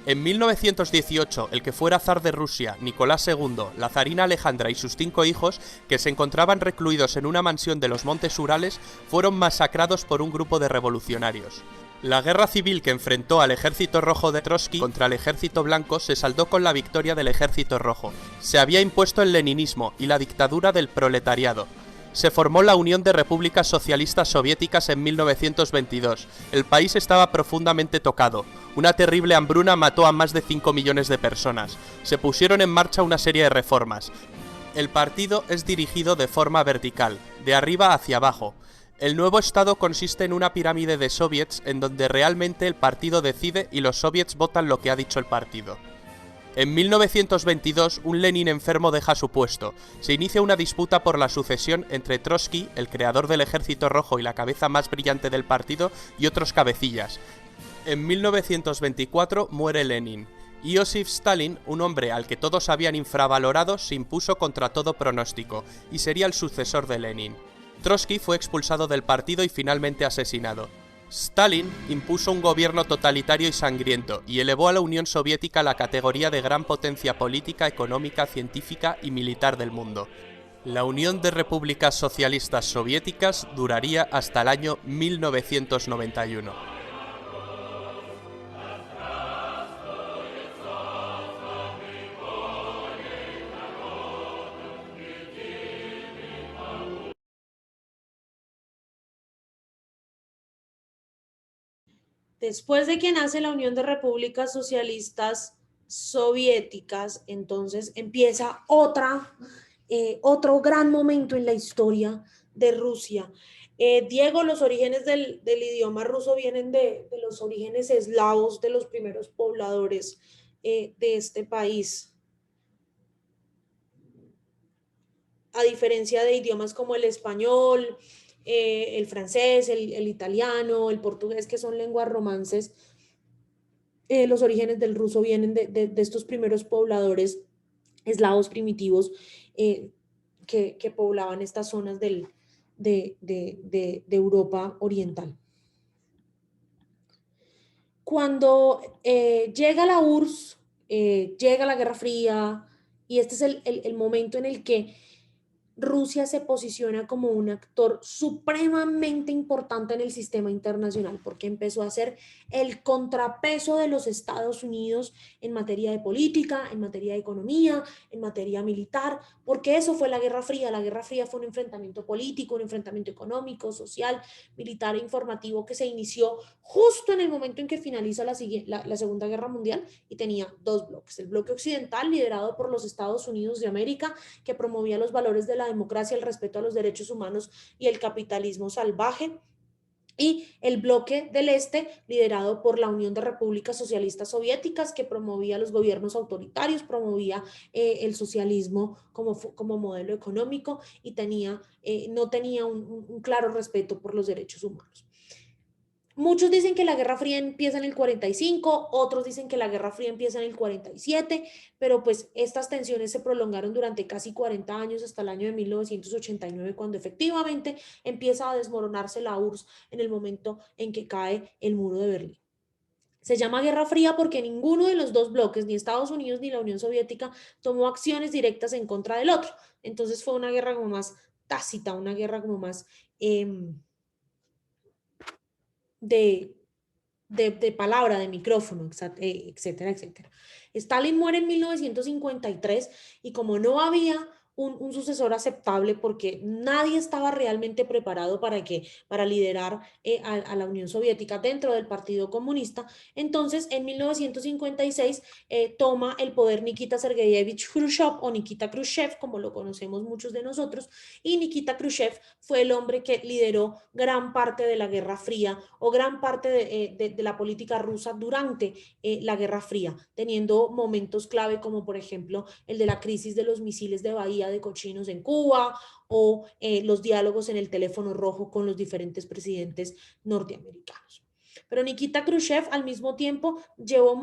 Speaker 5: En 1918, el que fuera zar de Rusia, Nicolás II, la zarina Alejandra y sus 5 hijos, que se encontraban recluidos en una mansión de los Montes Urales, fueron masacrados por un grupo de revolucionarios. La guerra civil que enfrentó al ejército rojo de Trotsky contra el ejército blanco se saldó con la victoria del ejército rojo. Se había impuesto el leninismo y la dictadura del proletariado. Se formó la Unión de Repúblicas Socialistas Soviéticas en 1922. El país estaba profundamente tocado. Una terrible hambruna mató a más de 5 millones de personas. Se pusieron en marcha una serie de reformas. El partido es dirigido de forma vertical, de arriba hacia abajo. El nuevo estado consiste en una pirámide de soviets en donde realmente el partido decide y los soviets votan lo que ha dicho el partido. En 1922, un Lenin enfermo deja su puesto. Se inicia una disputa por la sucesión entre Trotsky, el creador del Ejército Rojo y la cabeza más brillante del partido, y otros cabecillas. En 1924 muere Lenin. Iosif Stalin, un hombre al que todos habían infravalorado, se impuso contra todo pronóstico, y sería el sucesor de Lenin. Trotsky fue expulsado del partido y finalmente asesinado. Stalin impuso un gobierno totalitario y sangriento y elevó a la Unión Soviética a la categoría de gran potencia política, económica, científica y militar del mundo. La Unión de Repúblicas Socialistas Soviéticas duraría hasta el año 1991.
Speaker 1: Después de que nace la Unión de Repúblicas Socialistas Soviéticas, entonces empieza otro gran momento en la historia de Rusia. Diego, los orígenes del idioma ruso vienen de los orígenes eslavos de los primeros pobladores de este país. A diferencia de idiomas como el español, el francés, el italiano, el portugués, que son lenguas romances, los orígenes del ruso vienen de estos primeros pobladores eslavos primitivos que poblaban estas zonas de Europa Oriental. Cuando llega la URSS, llega la Guerra Fría, y este es el momento en el que Rusia se posiciona como un actor supremamente importante en el sistema internacional, porque empezó a ser el contrapeso de los Estados Unidos en materia de política, en materia de economía, en materia militar, porque eso fue la Guerra Fría. La Guerra Fría fue un enfrentamiento político, un enfrentamiento económico, social, militar e informativo que se inició justo en el momento en que finaliza la Segunda Guerra Mundial, y tenía dos bloques: el bloque occidental, liderado por los Estados Unidos de América, que promovía los valores de la democracia, el respeto a los derechos humanos y el capitalismo salvaje, y el bloque del este, liderado por la Unión de Repúblicas Socialistas Soviéticas, que promovía los gobiernos autoritarios, promovía el socialismo como modelo económico, y no tenía un claro respeto por los derechos humanos. Muchos dicen que la Guerra Fría empieza en el 45, otros dicen que la Guerra Fría empieza en el 47, pero pues estas tensiones se prolongaron durante casi 40 años, hasta el año de 1989, cuando efectivamente empieza a desmoronarse la URSS en el momento en que cae el muro de Berlín. Se llama Guerra Fría porque ninguno de los dos bloques, ni Estados Unidos ni la Unión Soviética, tomó acciones directas en contra del otro. Entonces fue una guerra como más tácita, una guerra como más de palabra, de micrófono, etcétera, etcétera. Stalin muere en 1953, y como no había un sucesor aceptable, porque nadie estaba realmente preparado para liderar a la Unión Soviética dentro del Partido Comunista, entonces en 1956 toma el poder Nikita Sergeyevich Khrushchev, o Nikita Khrushchev, como lo conocemos muchos de nosotros, y Nikita Khrushchev fue el hombre que lideró gran parte de la Guerra Fría, o gran parte de la política rusa durante la Guerra Fría, teniendo momentos clave como por ejemplo el de la crisis de los misiles de Bahía de Cochinos en Cuba, o los diálogos en el teléfono rojo con los diferentes presidentes norteamericanos. Pero Nikita Khrushchev al mismo tiempo llevó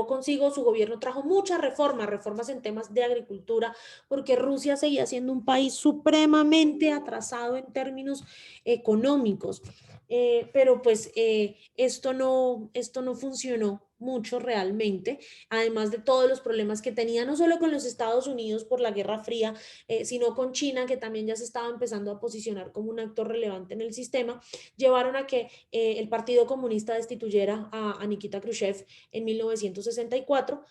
Speaker 1: consigo, su gobierno trajo muchas reformas en temas de agricultura, porque Rusia seguía siendo un país supremamente atrasado en términos económicos. Pero pues esto no funcionó mucho realmente, además de todos los problemas que tenía, no solo con los Estados Unidos por la Guerra Fría, sino con China, que también ya se estaba empezando a posicionar como un actor relevante en el sistema, llevaron a que el Partido Comunista destituyera a Nikita Khrushchev en 1964.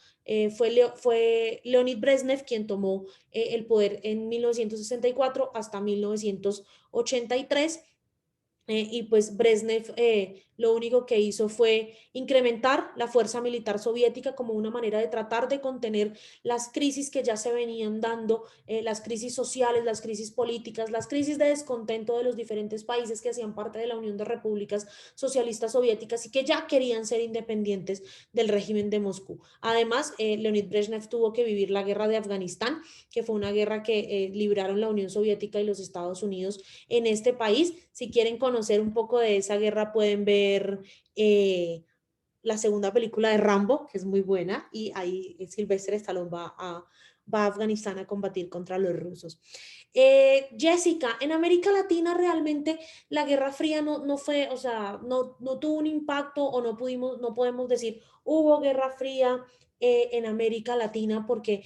Speaker 1: Fue Leonid Brezhnev quien tomó el poder en 1964 hasta 1983. Y pues Brezhnev lo único que hizo fue incrementar la fuerza militar soviética como una manera de tratar de contener las crisis que ya se venían dando, las crisis sociales, las crisis políticas, las crisis de descontento de los diferentes países que hacían parte de la Unión de Repúblicas Socialistas Soviéticas y que ya querían ser independientes del régimen de Moscú. Además, Leonid Brezhnev tuvo que vivir la guerra de Afganistán, que fue una guerra que libraron la Unión Soviética y los Estados Unidos en este país. Si quieren conocer un poco de esa guerra, pueden ver la segunda película de Rambo, que es muy buena, y ahí Sylvester Stallone va a Afganistán a combatir contra los rusos. Jessica, en América Latina realmente la Guerra Fría no fue, o sea, no tuvo un impacto, o no podemos decir hubo Guerra Fría en América Latina, porque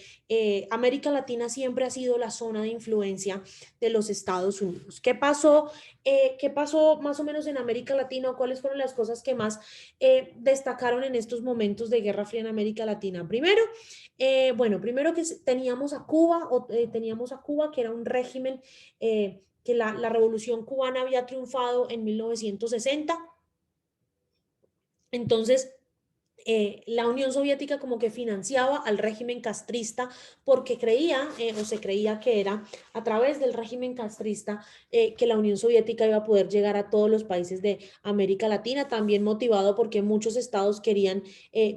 Speaker 1: América Latina siempre ha sido la zona de influencia de los Estados Unidos. ¿Qué pasó más o menos en América Latina, o cuáles fueron las cosas que más destacaron en estos momentos de Guerra Fría en América Latina? Primero que teníamos a Cuba, que era un régimen que la revolución cubana había triunfado en 1960. Entonces, la Unión Soviética como que financiaba al régimen castrista, porque se creía que era a través del régimen castrista que la Unión Soviética iba a poder llegar a todos los países de América Latina, también motivado porque muchos estados querían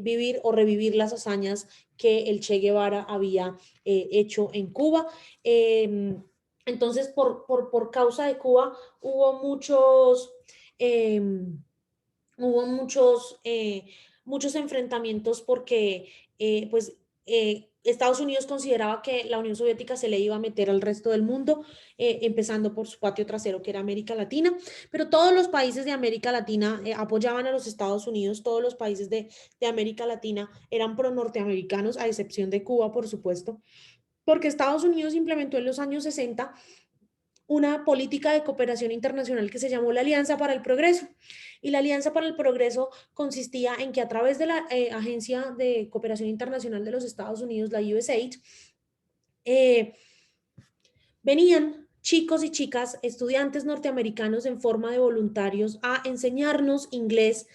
Speaker 1: vivir o revivir las hazañas que el Che Guevara había hecho en Cuba. Entonces, por causa de Cuba, hubo muchos enfrentamientos, porque Estados Unidos consideraba que la Unión Soviética se le iba a meter al resto del mundo, empezando por su patio trasero, que era América Latina. Pero todos los países de América Latina apoyaban a los Estados Unidos, todos los países de América Latina eran pro norteamericanos, a excepción de Cuba, por supuesto. porque Estados Unidos implementó en los años 60 una política de cooperación internacional que se llamó la Alianza para el Progreso. Y la Alianza para el Progreso consistía en que a través de la Agencia de Cooperación Internacional de los Estados Unidos, la USAID, venían chicos y chicas, estudiantes norteamericanos en forma de voluntarios a enseñarnos inglés,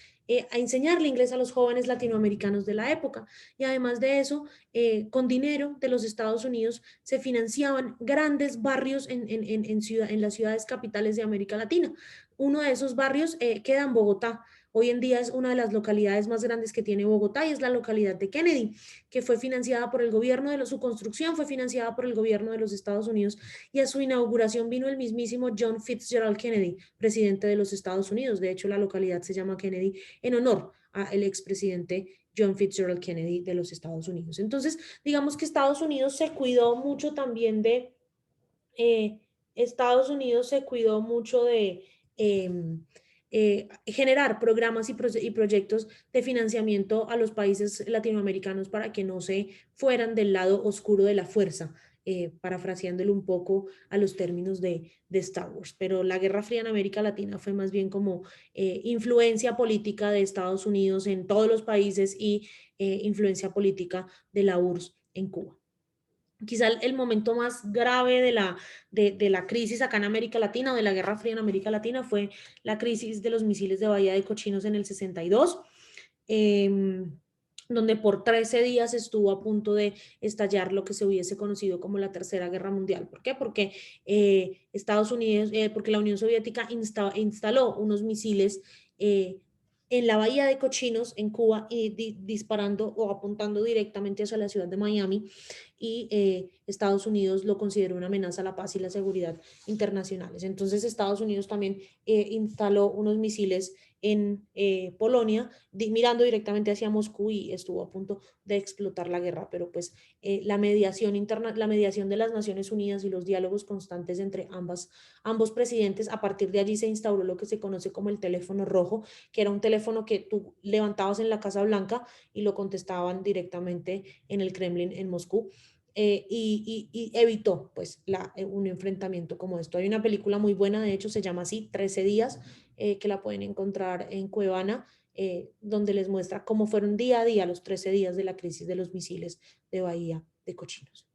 Speaker 1: a enseñarle inglés a los jóvenes latinoamericanos de la época. Y además de eso, con dinero de los Estados Unidos se financiaban grandes barrios en las ciudades capitales de América Latina. Uno de esos barrios queda en Bogotá. Hoy en día es una de las localidades más grandes que tiene Bogotá y es la localidad de Kennedy, que fue financiada por el gobierno su construcción fue financiada por el gobierno de los Estados Unidos, y a su inauguración vino el mismísimo John Fitzgerald Kennedy, presidente de los Estados Unidos. De hecho, la localidad se llama Kennedy en honor al expresidente John Fitzgerald Kennedy de los Estados Unidos. Entonces, digamos que Estados Unidos se cuidó mucho también de generar programas y proyectos de financiamiento a los países latinoamericanos para que no se fueran del lado oscuro de la fuerza, parafraseándolo un poco a los términos de Star Wars. Pero la Guerra Fría en América Latina fue más bien como influencia política de Estados Unidos en todos los países y influencia política de la URSS en Cuba. Quizá el momento más grave de la crisis acá en América Latina, o de la Guerra Fría en América Latina, fue la crisis de los misiles de Bahía de Cochinos en el 62, donde por 13 días estuvo a punto de estallar lo que se hubiese conocido como la Tercera Guerra Mundial. ¿Por qué? Porque Estados Unidos, porque la Unión Soviética instaló unos misiles en la Bahía de Cochinos, en Cuba, y disparando o apuntando directamente hacia la ciudad de Miami, y Estados Unidos lo consideró una amenaza a la paz y la seguridad internacionales. Entonces Estados Unidos también instaló unos misiles en Polonia, mirando directamente hacia Moscú, y estuvo a punto de explotar la guerra. Pero pues la mediación de las Naciones Unidas y los diálogos constantes entre ambos presidentes, a partir de allí se instauró lo que se conoce como el teléfono rojo, que era un teléfono que tú levantabas en la Casa Blanca y lo contestaban directamente en el Kremlin en Moscú. Y evitó pues un enfrentamiento como esto. Hay una película muy buena, de hecho se llama así, 13 días, que la pueden encontrar en Cuevana, donde les muestra cómo fueron día a día los 13 días de la crisis de los misiles de Bahía de Cochinos.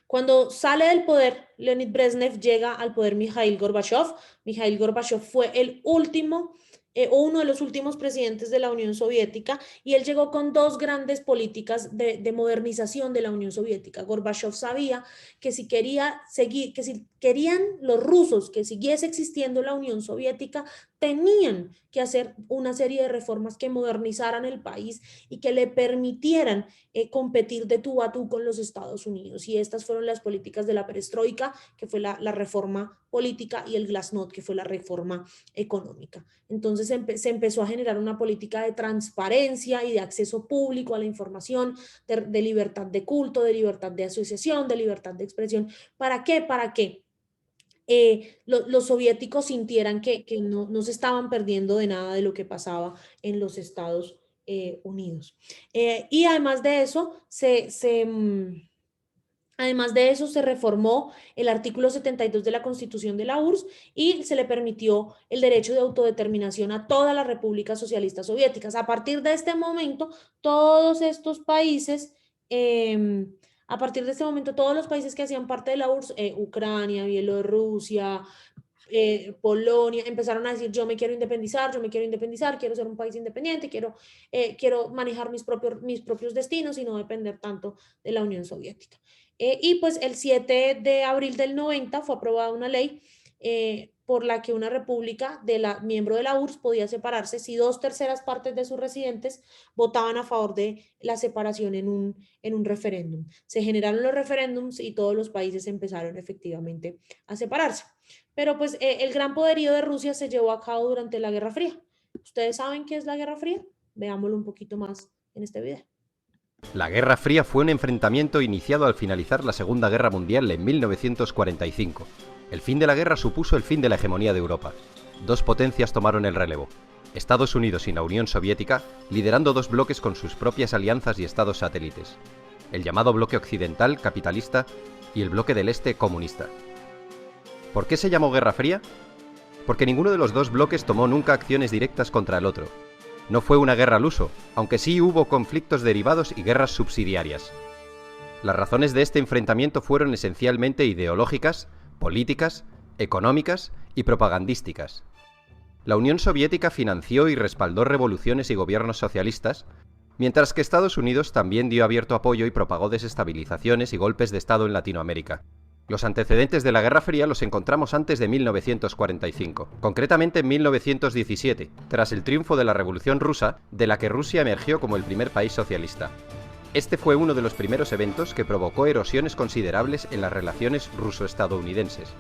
Speaker 1: Cuando sale del poder Leonid Brezhnev, llega al poder Mikhail Gorbachev. Mikhail Gorbachev fue uno de los últimos presidentes de la Unión Soviética, y él llegó con dos grandes políticas de modernización de la Unión Soviética. Gorbachev sabía que si querían los rusos que siguiese existiendo la Unión Soviética, tenían que hacer una serie de reformas que modernizaran el país y que le permitieran competir de tú a tú con los Estados Unidos. Y estas fueron las políticas de la perestroika, que fue la reforma política, y el glasnost, que fue la reforma económica. Entonces se empezó a generar una política de transparencia y de acceso público a la información, de libertad de culto, de libertad de asociación, de libertad de expresión. ¿Para qué? Para que los soviéticos sintieran que no se estaban perdiendo de nada de lo que pasaba en los Estados Unidos. Y además de eso, se reformó el artículo 72 de la Constitución de la URSS, y se le permitió el derecho de autodeterminación a todas las repúblicas socialistas soviéticas. A partir de este momento, todos los países que hacían parte de la URSS, Ucrania, Bielorrusia, Polonia, empezaron a decir: yo me quiero independizar, quiero ser un país independiente, quiero manejar mis propios destinos y no depender tanto de la Unión Soviética. Y pues el 7 de abril del 90 fue aprobada una ley por la que una república miembro de la URSS podía separarse si 2/3 partes de sus residentes votaban a favor de la separación en un referéndum. Se generaron los referéndums y todos los países empezaron efectivamente a separarse. Pero pues el gran poderío de Rusia se llevó a cabo durante la Guerra Fría. ¿Ustedes saben qué es la Guerra Fría? Veámoslo un poquito más en este video.
Speaker 6: La Guerra Fría fue un enfrentamiento iniciado al finalizar la Segunda Guerra Mundial en 1945. El fin de la guerra supuso el fin de la hegemonía de Europa. Dos potencias tomaron el relevo: Estados Unidos y la Unión Soviética, liderando dos bloques con sus propias alianzas y estados satélites. el llamado bloque occidental capitalista y el bloque del este comunista. ¿Por qué se llamó Guerra Fría? Porque ninguno de los dos bloques tomó nunca acciones directas contra el otro. No fue una guerra al uso, aunque sí hubo conflictos derivados y guerras subsidiarias. Las razones de este enfrentamiento fueron esencialmente ideológicas, políticas, económicas y propagandísticas. La Unión Soviética financió y respaldó revoluciones y gobiernos socialistas, mientras que Estados Unidos también dio abierto apoyo y propagó desestabilizaciones y golpes de Estado en Latinoamérica. Los antecedentes de la Guerra Fría los encontramos antes de 1945, concretamente en 1917, tras el triunfo de la Revolución Rusa, de la que Rusia emergió como el primer país socialista. Este fue uno de los primeros eventos que provocó erosiones considerables en las relaciones ruso-estadounidenses.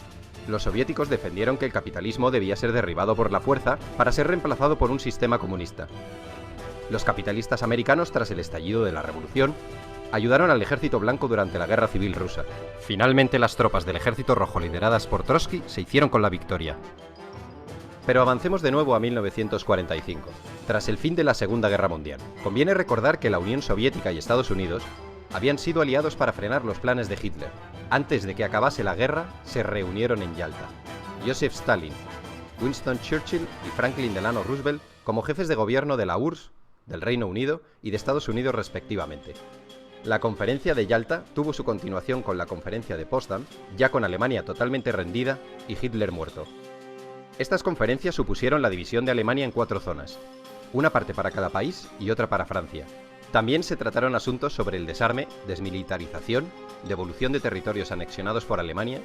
Speaker 6: Los soviéticos defendieron que el capitalismo debía ser derribado por la fuerza para ser reemplazado por un sistema comunista. Los capitalistas americanos, tras el estallido de la Revolución, ayudaron al Ejército Blanco durante la Guerra Civil Rusa. Finalmente, las tropas del Ejército Rojo lideradas por Trotsky se hicieron con la victoria. Pero avancemos de nuevo a 1945, tras el fin de la Segunda Guerra Mundial. Conviene recordar que la Unión Soviética y Estados Unidos habían sido aliados para frenar los planes de Hitler. Antes de que acabase la guerra, se reunieron en Yalta. Joseph Stalin, Winston Churchill y Franklin Delano Roosevelt como jefes de gobierno de la URSS, del Reino Unido y de Estados Unidos respectivamente. La conferencia de Yalta tuvo su continuación con la conferencia de Potsdam, ya con Alemania totalmente rendida y Hitler muerto. Estas conferencias supusieron la división de Alemania en 4 zonas, una parte para cada país y otra para Francia. También se trataron asuntos sobre el desarme, desmilitarización, devolución de territorios anexionados por Alemania,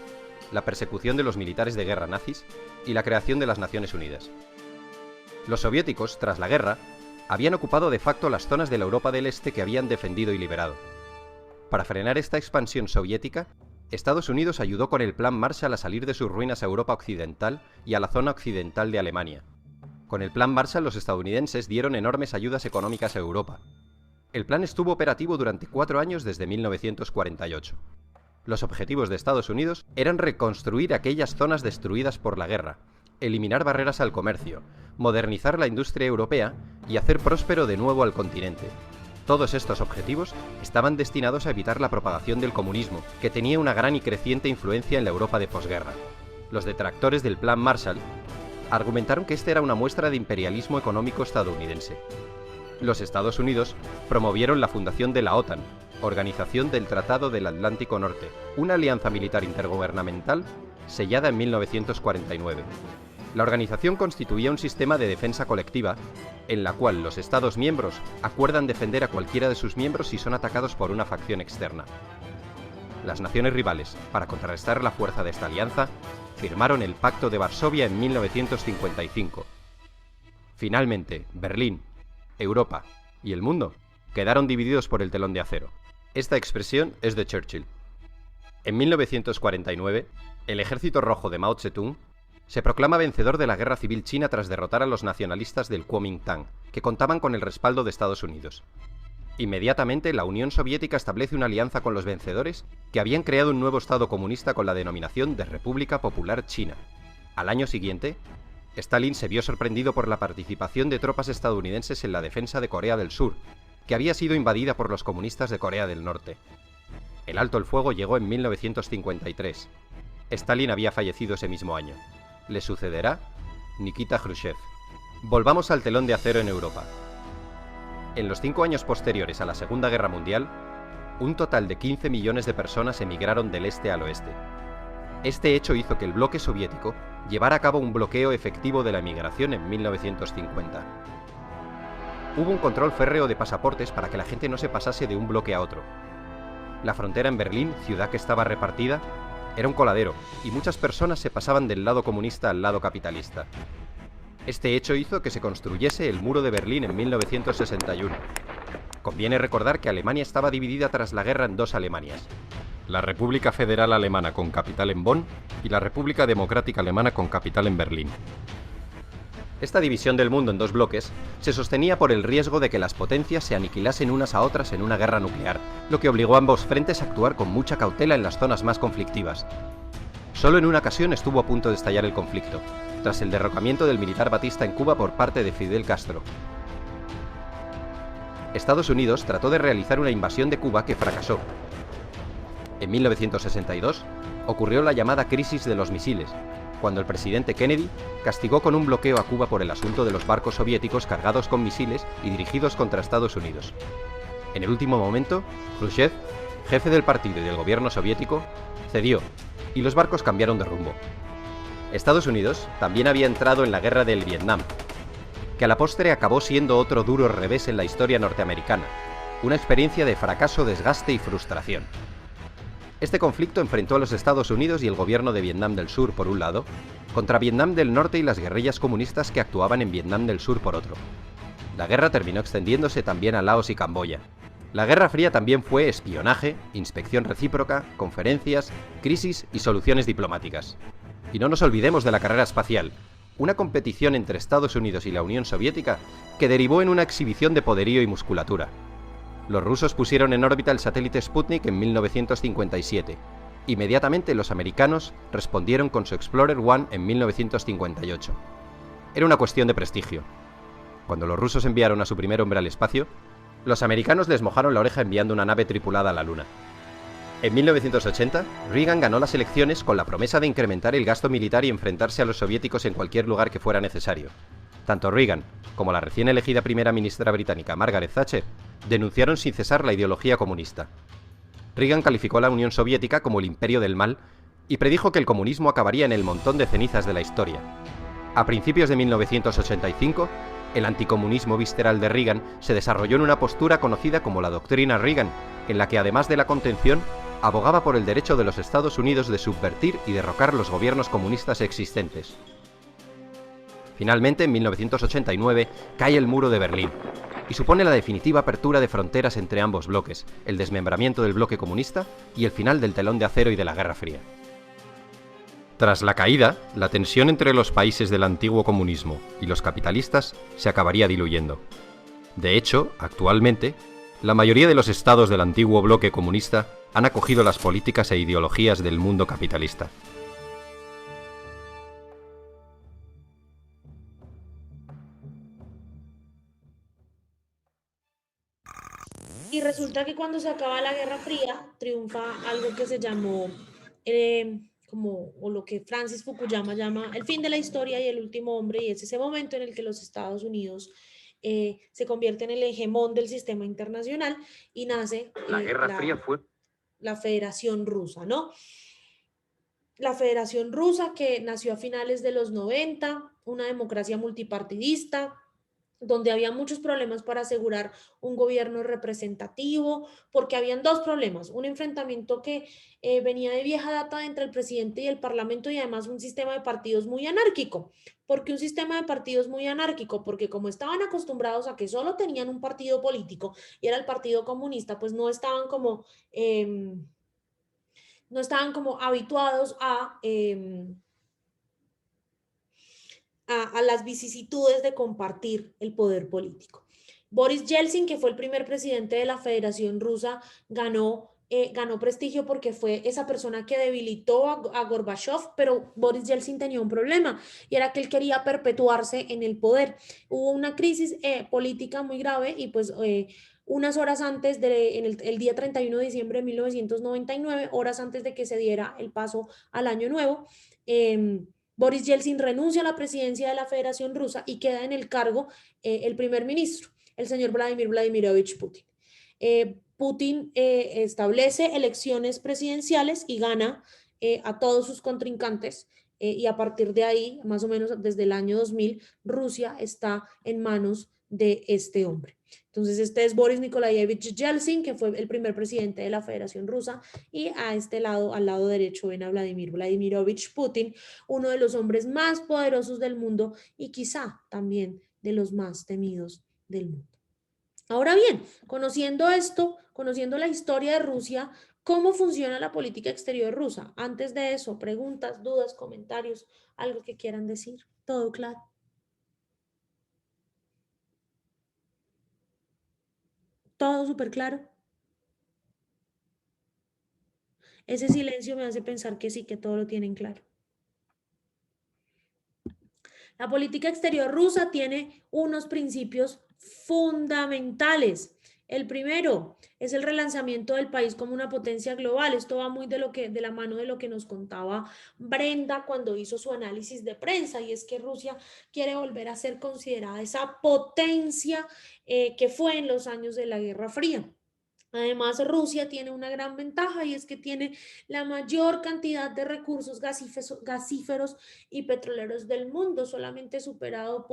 Speaker 6: la persecución de los militares de guerra nazis y la creación de las Naciones Unidas. Los soviéticos, tras la guerra, habían ocupado de facto las zonas de la Europa del Este que habían defendido y liberado. Para frenar esta expansión soviética, Estados Unidos ayudó con el Plan Marshall a salir de sus ruinas a Europa occidental y a la zona occidental de Alemania. Con el Plan Marshall los estadounidenses dieron enormes ayudas económicas a Europa. El plan estuvo operativo durante 4 años desde 1948. Los objetivos de Estados Unidos eran reconstruir aquellas zonas destruidas por la guerra, eliminar barreras al comercio, modernizar la industria europea y hacer próspero de nuevo al continente. Todos estos objetivos estaban destinados a evitar la propagación del comunismo, que tenía una gran y creciente influencia en la Europa de posguerra. Los detractores del Plan Marshall argumentaron que este era una muestra de imperialismo económico estadounidense. Los Estados Unidos promovieron la fundación de la OTAN, Organización del Tratado del Atlántico Norte, una alianza militar intergubernamental sellada en 1949. La organización constituía un sistema de defensa colectiva, en la cual los Estados miembros acuerdan defender a cualquiera de sus miembros si son atacados por una facción externa. Las naciones rivales, para contrarrestar la fuerza de esta alianza, firmaron el Pacto de Varsovia en 1955. Finalmente, Berlín, Europa y el mundo quedaron divididos por el telón de acero. Esta expresión es de Churchill. En 1949, el Ejército Rojo de Mao Zedong se proclama vencedor de la Guerra Civil China tras derrotar a los nacionalistas del Kuomintang, que contaban con el respaldo de Estados Unidos. Inmediatamente, la Unión Soviética establece una alianza con los vencedores que habían creado un nuevo Estado comunista con la denominación de República Popular China. Al año siguiente, Stalin se vio sorprendido por la participación de tropas estadounidenses en la defensa de Corea del Sur, que había sido invadida por los comunistas de Corea del Norte. El alto el fuego llegó en 1953. Stalin había fallecido ese mismo año. Le sucederá Nikita Khrushchev. Volvamos al telón de acero en Europa. En los 5 años posteriores a la Segunda Guerra Mundial, un total de 15 millones de personas emigraron del este al oeste. Este hecho hizo que el bloque soviético llevara a cabo un bloqueo efectivo de la emigración en 1950. Hubo un control férreo de pasaportes para que la gente no se pasase de un bloque a otro. La frontera en Berlín, ciudad que estaba repartida, era un coladero, y muchas personas se pasaban del lado comunista al lado capitalista. Este hecho hizo que se construyese el Muro de Berlín en 1961. Conviene recordar que Alemania estaba dividida tras la guerra en 2 Alemanias: la República Federal Alemana con capital en Bonn y la República Democrática Alemana con capital en Berlín. Esta división del mundo en 2 bloques se sostenía por el riesgo de que las potencias se aniquilasen unas a otras en una guerra nuclear, lo que obligó a ambos frentes a actuar con mucha cautela en las zonas más conflictivas. Solo en una ocasión estuvo a punto de estallar el conflicto, tras el derrocamiento del militar Batista en Cuba por parte de Fidel Castro. Estados Unidos trató de realizar una invasión de Cuba que fracasó. En 1962 ocurrió la llamada crisis de los misiles, cuando el presidente Kennedy castigó con un bloqueo a Cuba por el asunto de los barcos soviéticos cargados con misiles y dirigidos contra Estados Unidos. En el último momento, Khrushchev, jefe del partido y del gobierno soviético, cedió y los barcos cambiaron de rumbo. Estados Unidos también había entrado en la guerra del Vietnam, que a la postre acabó siendo otro duro revés en la historia norteamericana, una experiencia de fracaso, desgaste y frustración. Este conflicto enfrentó a los Estados Unidos y el gobierno de Vietnam del Sur por un lado, contra Vietnam del Norte y las guerrillas comunistas que actuaban en Vietnam del Sur por otro. La guerra terminó extendiéndose también a Laos y Camboya. La Guerra Fría también fue espionaje, inspección recíproca, conferencias, crisis y soluciones diplomáticas. Y no nos olvidemos de la carrera espacial, una competición entre Estados Unidos y la Unión Soviética que derivó en una exhibición de poderío y musculatura. Los rusos pusieron en órbita el satélite Sputnik en 1957. Inmediatamente los americanos respondieron con su Explorer 1 en 1958. Era una cuestión de prestigio. Cuando los rusos enviaron a su primer hombre al espacio, los americanos les mojaron la oreja enviando una nave tripulada a la Luna. En 1980, Reagan ganó las elecciones con la promesa de incrementar el gasto militar y enfrentarse a los soviéticos en cualquier lugar que fuera necesario. Tanto Reagan como la recién elegida primera ministra británica Margaret Thatcher denunciaron sin cesar la ideología comunista. Reagan calificó a la Unión Soviética como el imperio del mal y predijo que el comunismo acabaría en el montón de cenizas de la historia. A principios de 1985, el anticomunismo visceral de Reagan se desarrolló en una postura conocida como la doctrina Reagan, en la que además de la contención, abogaba por el derecho de los Estados Unidos de subvertir y derrocar los gobiernos comunistas existentes. Finalmente, en 1989, cae el muro de Berlín, y supone la definitiva apertura de fronteras entre ambos bloques, el desmembramiento del bloque comunista y el final del telón de acero y de la Guerra Fría. Tras la caída, la tensión entre los países del antiguo comunismo y los capitalistas se acabaría diluyendo. De hecho, actualmente, la mayoría de los estados del antiguo bloque comunista han acogido las políticas e ideologías del mundo capitalista.
Speaker 1: Y resulta que cuando se acaba la Guerra Fría, triunfa algo que se llamó, o lo que Francis Fukuyama llama el fin de la historia y el último hombre, y es ese momento en el que los Estados Unidos se convierte en el hegemón del sistema internacional y nace
Speaker 6: La Guerra Fría fue
Speaker 1: la Federación Rusa, ¿no? La Federación Rusa, que nació a finales de los 90, una democracia multipartidista, donde había muchos problemas para asegurar un gobierno representativo, porque habían dos problemas: un enfrentamiento que venía de vieja data entre el presidente y el parlamento, y además un sistema de partidos muy anárquico. ¿Por qué un sistema de partidos muy anárquico? Porque como estaban acostumbrados a que solo tenían un partido político y era el Partido Comunista, pues no estaban como habituados a las vicisitudes de compartir el poder político. Boris Yeltsin, que fue el primer presidente de la Federación Rusa, ganó prestigio porque fue esa persona que debilitó a Gorbachev, pero Boris Yeltsin tenía un problema, y era que él quería perpetuarse en el poder. Hubo una crisis política muy grave, y pues unas horas antes, el día 31 de diciembre de 1999, horas antes de que se diera el paso al año nuevo, Boris Yeltsin renuncia a la presidencia de la Federación Rusa y queda en el cargo el primer ministro, el señor Vladimir Vladimirovich Putin. Putin establece elecciones presidenciales y gana a todos sus contrincantes, y a partir de ahí, más o menos desde el año 2000, Rusia está en manos de este hombre. Entonces, este es Boris Nikolaevich Yeltsin, que fue el primer presidente de la Federación Rusa, y a este lado, al lado derecho, ven a Vladimir Vladimirovich Putin, uno de los hombres más poderosos del mundo y quizá también de los más temidos del mundo. Ahora bien, conociendo esto, conociendo la historia de Rusia, ¿cómo funciona la política exterior rusa? Antes de eso, preguntas, dudas, comentarios, algo que quieran decir. ¿Todo claro? ¿Todo súper claro? Ese silencio me hace pensar que sí, que todo lo tienen claro. La política exterior rusa tiene unos principios fundamentales El primero es el relanzamiento del país como una potencia global. Esto va muy de la mano de lo que nos contaba Brenda cuando hizo su análisis de prensa, y es que Rusia quiere volver a ser considerada esa potencia que fue en los años de la Guerra Fría. Además, Rusia tiene una gran ventaja, y es que tiene la mayor cantidad de recursos gasíferos y petroleros del mundo, solamente superado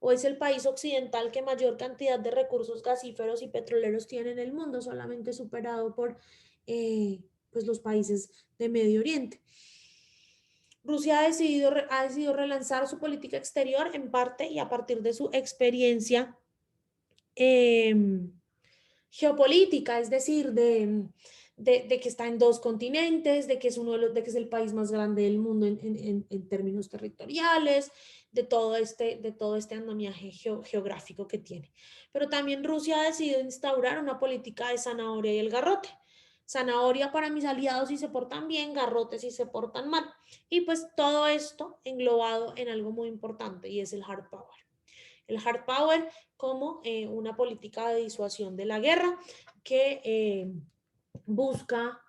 Speaker 1: o es el país occidental que mayor cantidad de recursos gasíferos y petroleros tiene en el mundo, solamente superado por pues los países de Medio Oriente. Rusia ha decidido relanzar su política exterior en parte y a partir de su experiencia geopolítica, es decir, de que está en 2 continentes, de que es de que es el país más grande del mundo en términos territoriales, de todo este andamiaje geográfico que tiene. Pero también Rusia ha decidido instaurar una política de zanahoria y el garrote. Zanahoria para mis aliados si se portan bien, garrote si se portan mal. Y pues todo esto englobado en algo muy importante, y es el hard power. El hard power como una política de disuasión de la guerra que busca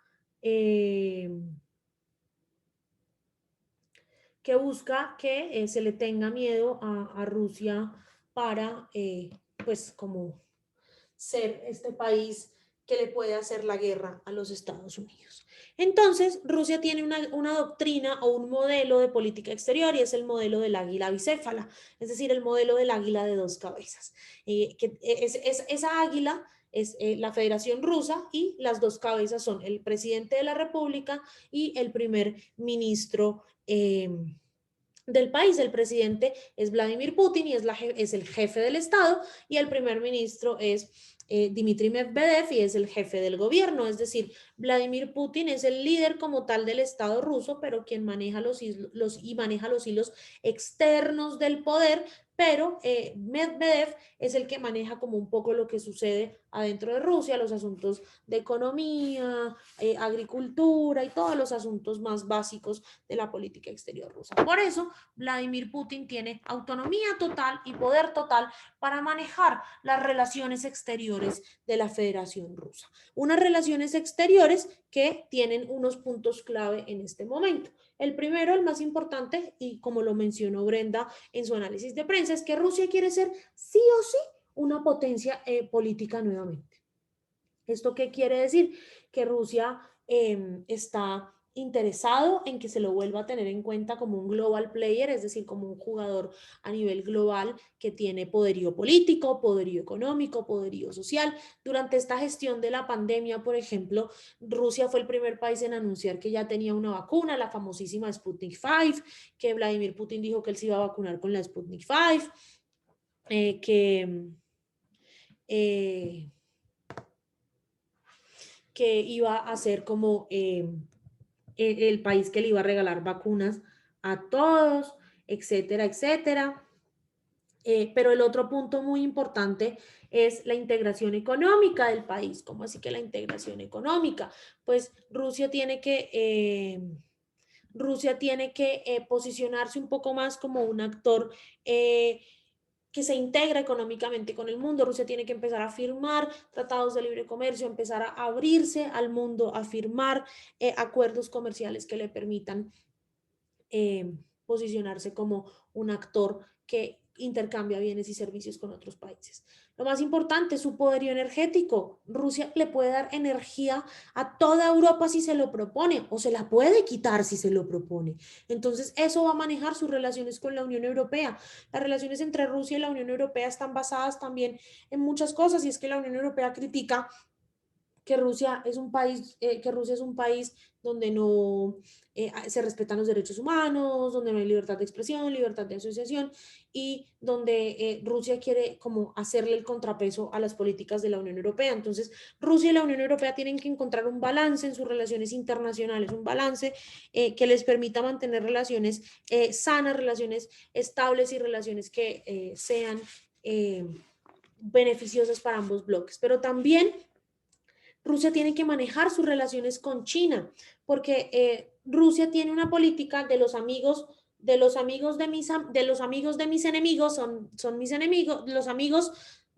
Speaker 1: que se le tenga miedo a Rusia para pues como ser este país que le puede hacer la guerra a los Estados Unidos. Entonces, Rusia tiene una doctrina o un modelo de política exterior, y es el modelo del águila bicéfala, es decir, el modelo del águila de 2 cabezas. Esa águila es la Federación Rusa, y las 2 cabezas son el presidente de la República y el primer ministro del país. El presidente es Vladimir Putin y es el jefe del Estado, y el primer ministro es Dmitry Medvedev y es el jefe del gobierno. Es decir, Vladimir Putin es el líder como tal del Estado ruso, pero quien maneja los hilos externos del poder, pero Medvedev es el que maneja como un poco lo que sucede adentro de Rusia, los asuntos de economía, agricultura y todos los asuntos más básicos de la política exterior rusa. Por eso, Vladimir Putin tiene autonomía total y poder total para manejar las relaciones exteriores de la Federación Rusa. Unas relaciones exteriores que tienen unos puntos clave en este momento. El primero, el más importante, y como lo mencionó Brenda en su análisis de prensa, es que Rusia quiere ser sí o sí una potencia política nuevamente. ¿Esto qué quiere decir? Que Rusia está interesado en que se lo vuelva a tener en cuenta como un global player, es decir, como un jugador a nivel global que tiene poderío político, poderío económico, poderío social. Durante esta gestión de la pandemia, por ejemplo, Rusia fue el primer país en anunciar que ya tenía una vacuna, la famosísima Sputnik 5, que Vladimir Putin dijo que él se iba a vacunar con la Sputnik 5, que iba a ser como el país que le iba a regalar vacunas a todos, etcétera, etcétera. Pero el otro punto muy importante es la integración económica del país. ¿Cómo así que la integración económica? Pues Rusia tiene que posicionarse un poco más como un actor que se integra económicamente con el mundo. Rusia tiene que empezar a firmar tratados de libre comercio, empezar a abrirse al mundo, a firmar acuerdos comerciales que le permitan posicionarse como un actor que intercambia bienes y servicios con otros países. Lo más importante, su poderío energético. Rusia le puede dar energía a toda Europa si se lo propone, o se la puede quitar si se lo propone. Entonces, eso va a manejar sus relaciones con la Unión Europea. Las relaciones entre Rusia y la Unión Europea están basadas también en muchas cosas, y es que la Unión Europea critica que Rusia es un país donde no se respetan los derechos humanos, donde no hay libertad de expresión, libertad de asociación, y donde Rusia quiere como hacerle el contrapeso a las políticas de la Unión Europea. Entonces, Rusia y la Unión Europea tienen que encontrar un balance en sus relaciones internacionales, un balance que les permita mantener relaciones sanas, relaciones estables y relaciones que sean beneficiosas para ambos bloques. Pero también Rusia tiene que manejar sus relaciones con China, porque Rusia tiene una política de los amigos de mis enemigos son mis enemigos, los amigos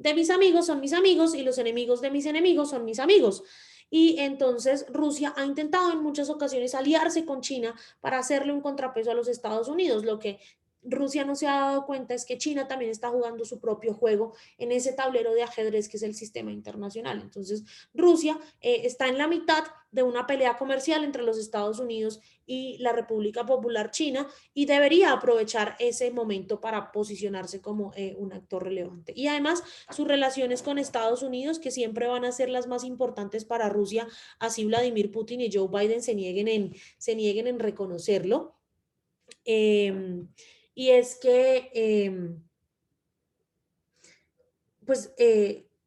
Speaker 1: de mis amigos son mis amigos y los enemigos de mis enemigos son mis amigos. Y entonces Rusia ha intentado en muchas ocasiones aliarse con China para hacerle un contrapeso a los Estados Unidos. Lo que Rusia no se ha dado cuenta es que China también está jugando su propio juego en ese tablero de ajedrez que es el sistema internacional. Entonces Rusia está en la mitad de una pelea comercial entre los Estados Unidos y la República Popular China y debería aprovechar ese momento para posicionarse como un actor relevante. Y además sus relaciones con Estados Unidos, que siempre van a ser las más importantes para Rusia, así Vladimir Putin y Joe Biden se nieguen en reconocerlo. Y es que pues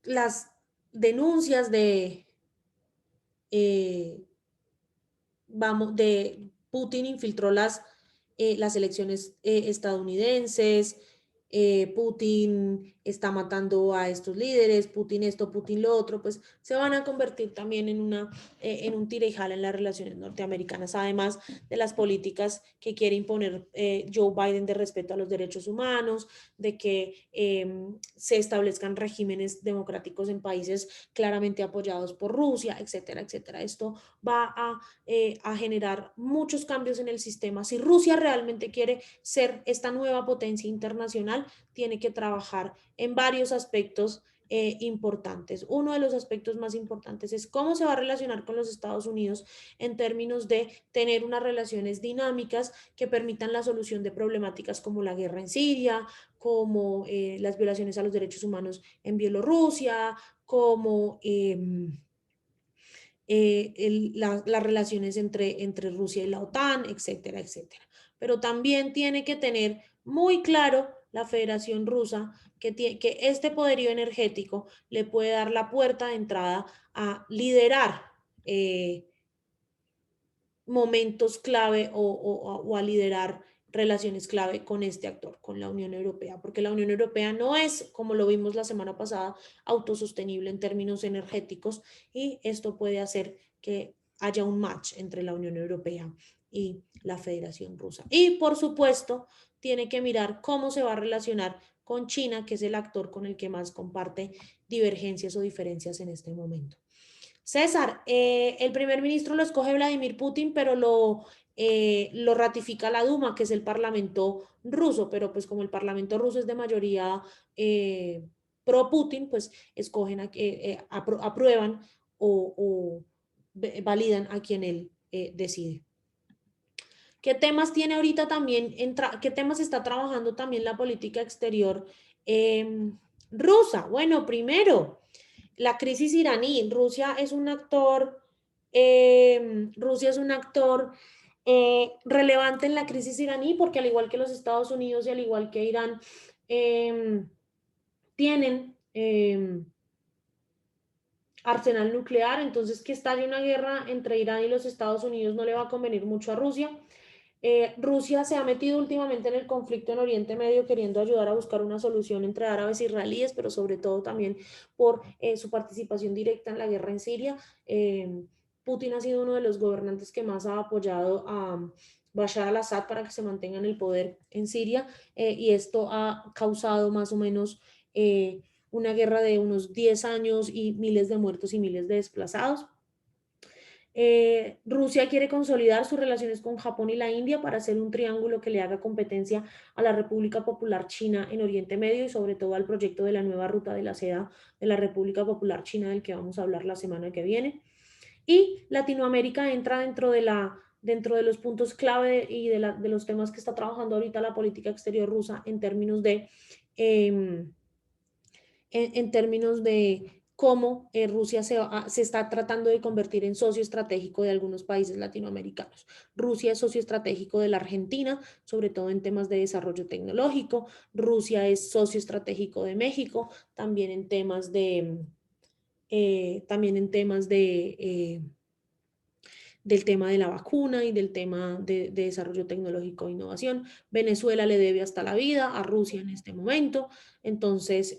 Speaker 1: las denuncias de Putin infiltró las elecciones estadounidenses, Putin está matando a estos líderes, Putin esto, Putin lo otro, pues se van a convertir también en un tira y jala en las relaciones norteamericanas, además de las políticas que quiere imponer Joe Biden de respeto a los derechos humanos, de que se establezcan regímenes democráticos en países claramente apoyados por Rusia, etcétera, etcétera. Esto va a generar muchos cambios en el sistema. Si Rusia realmente quiere ser esta nueva potencia internacional, tiene que trabajar en varios aspectos importantes. Uno de los aspectos más importantes es cómo se va a relacionar con los Estados Unidos en términos de tener unas relaciones dinámicas que permitan la solución de problemáticas como la guerra en Siria, como las violaciones a los derechos humanos en Bielorrusia, como las relaciones entre Rusia y la OTAN, etcétera, etcétera. Pero también tiene que tener muy claro la Federación Rusa que este poderío energético le puede dar la puerta de entrada a liderar momentos clave o a liderar relaciones clave con este actor, con la Unión Europea, porque la Unión Europea no es, como lo vimos la semana pasada, autosostenible en términos energéticos y esto puede hacer que haya un match entre la Unión Europea y la Federación Rusa. Y por supuesto, tiene que mirar cómo se va a relacionar con China, que es el actor con el que más comparte divergencias o diferencias en este momento. César, el primer ministro lo escoge Vladimir Putin, pero lo ratifica la Duma, que es el parlamento ruso, pero pues como el parlamento ruso es de mayoría pro Putin, pues escogen, aprueban o validan a quien él decide. ¿Qué temas tiene ahorita también, qué temas está trabajando también la política exterior rusa? Bueno, primero, la crisis iraní. Rusia es un actor relevante en la crisis iraní porque al igual que los Estados Unidos y al igual que Irán, tienen arsenal nuclear, entonces que estalle una guerra entre Irán y los Estados Unidos no le va a convenir mucho a Rusia. Rusia se ha metido últimamente en el conflicto en Oriente Medio queriendo ayudar a buscar una solución entre árabes e israelíes, pero sobre todo también por su participación directa en la guerra en Siria. Putin ha sido uno de los gobernantes que más ha apoyado a Bashar al-Assad para que se mantenga en el poder en Siria y esto ha causado más o menos una guerra de unos 10 años y miles de muertos y miles de desplazados. Rusia quiere consolidar sus relaciones con Japón y la India para hacer un triángulo que le haga competencia a la República Popular China en Oriente Medio y sobre todo al proyecto de la nueva ruta de la seda de la República Popular China del que vamos a hablar la semana que viene. Y Latinoamérica entra dentro de los puntos clave y de los temas que está trabajando ahorita la política exterior rusa en términos de cómo Rusia se está tratando de convertir en socio estratégico de algunos países latinoamericanos. Rusia es socio estratégico de la Argentina, sobre todo en temas de desarrollo tecnológico. Rusia es socio estratégico de México, también en temas del tema de la vacuna y del tema de desarrollo tecnológico e innovación. Venezuela le debe hasta la vida a Rusia en este momento, entonces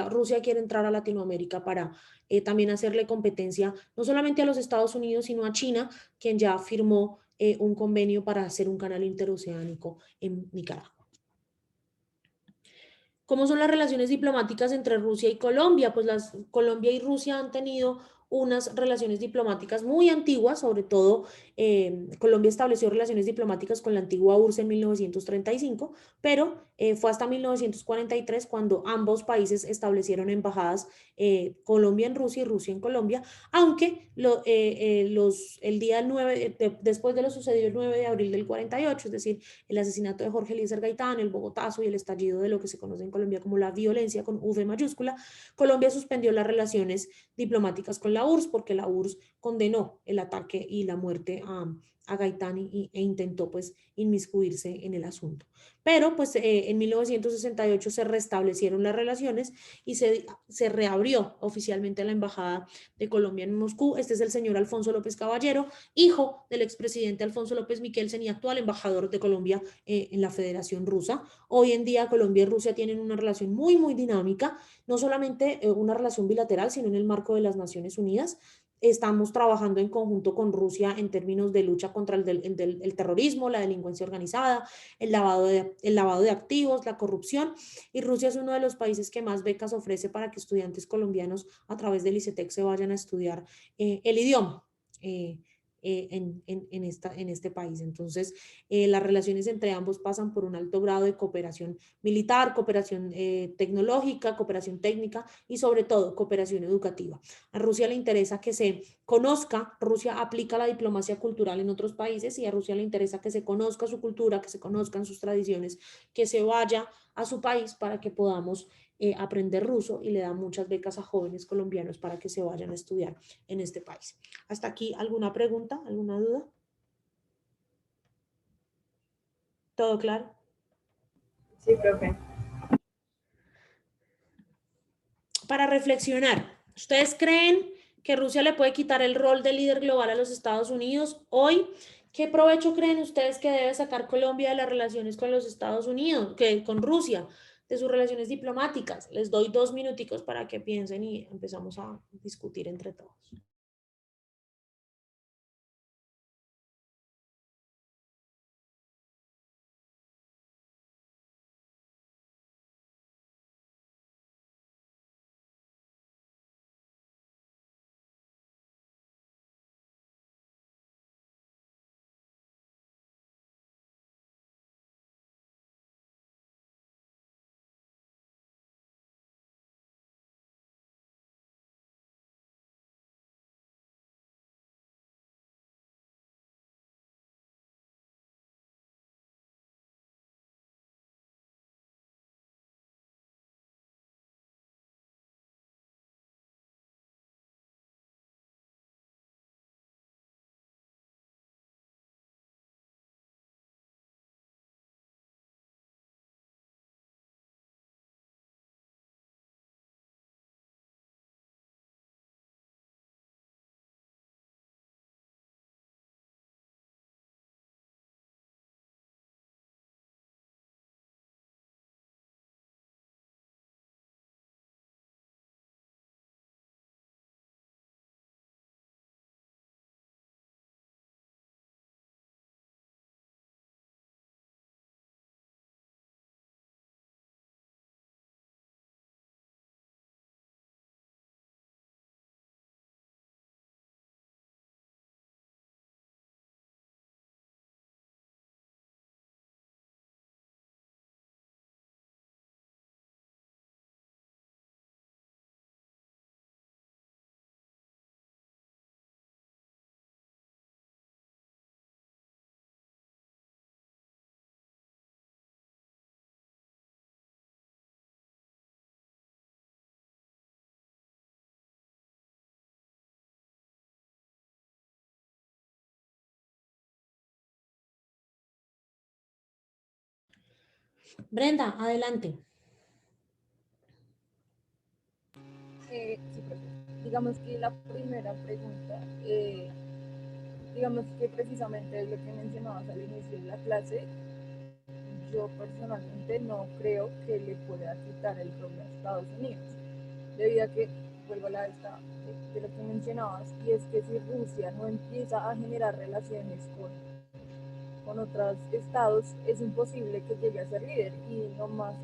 Speaker 1: Rusia quiere entrar a Latinoamérica para también hacerle competencia no solamente a los Estados Unidos, sino a China, quien ya firmó un convenio para hacer un canal interoceánico en Nicaragua. ¿Cómo son las relaciones diplomáticas entre Rusia y Colombia? Pues Colombia y Rusia han tenido unas relaciones diplomáticas muy antiguas, sobre todo Colombia estableció relaciones diplomáticas con la antigua URSS en 1935, pero fue hasta 1943 cuando ambos países establecieron embajadas, Colombia en Rusia y Rusia en Colombia, aunque el día 9, después de lo sucedido el 9 de abril del 48, es decir, el asesinato de Jorge Eliezer Gaitán, el Bogotazo y el estallido de lo que se conoce en Colombia como la violencia con V mayúscula, Colombia suspendió las relaciones diplomáticas con la URSS porque la URSS condenó el ataque y la muerte a Gaitán e intentó pues inmiscuirse en el asunto. Pero pues en 1968 se restablecieron las relaciones y se reabrió oficialmente la embajada de Colombia en Moscú. Este es el señor Alfonso López Caballero, hijo del expresidente Alfonso López Miquelsen y actual embajador de Colombia en la Federación Rusa. Hoy en día Colombia y Rusia tienen una relación muy, muy dinámica, no solamente una relación bilateral, sino en el marco de las Naciones Unidas. Estamos trabajando en conjunto con Rusia en términos de lucha contra el terrorismo, la delincuencia organizada, el lavado de activos, la corrupción, y Rusia es uno de los países que más becas ofrece para que estudiantes colombianos a través del ICETEC se vayan a estudiar el idioma. En este país. Entonces, las relaciones entre ambos pasan por un alto grado de cooperación militar, cooperación tecnológica, cooperación técnica y sobre todo cooperación educativa. A Rusia le interesa que se conozca, Rusia aplica la diplomacia cultural en otros países y a Rusia le interesa que se conozca su cultura, que se conozcan sus tradiciones, que se vaya a su país para que podamos aprender ruso y le da muchas becas a jóvenes colombianos para que se vayan a estudiar en este país. ¿Hasta aquí alguna pregunta, alguna duda? ¿Todo claro?
Speaker 4: Sí, profe.
Speaker 1: Para reflexionar, ¿ustedes creen que Rusia le puede quitar el rol de líder global a los Estados Unidos hoy? ¿Qué provecho creen ustedes que debe sacar Colombia de las relaciones con los Estados Unidos, con Rusia, de sus relaciones diplomáticas? Les doy 2 minuticos para que piensen y empezamos a discutir entre todos. Brenda, adelante.
Speaker 4: Sí, profe. Digamos que la primera pregunta, digamos que precisamente es lo que mencionabas al inicio de la clase. Yo personalmente no creo que le pueda quitar el rol a Estados Unidos, debido a que, vuelvo a la esta de lo que mencionabas, y es que si Rusia no empieza a generar relaciones con otros estados, es imposible que llegue a ser líder, y no más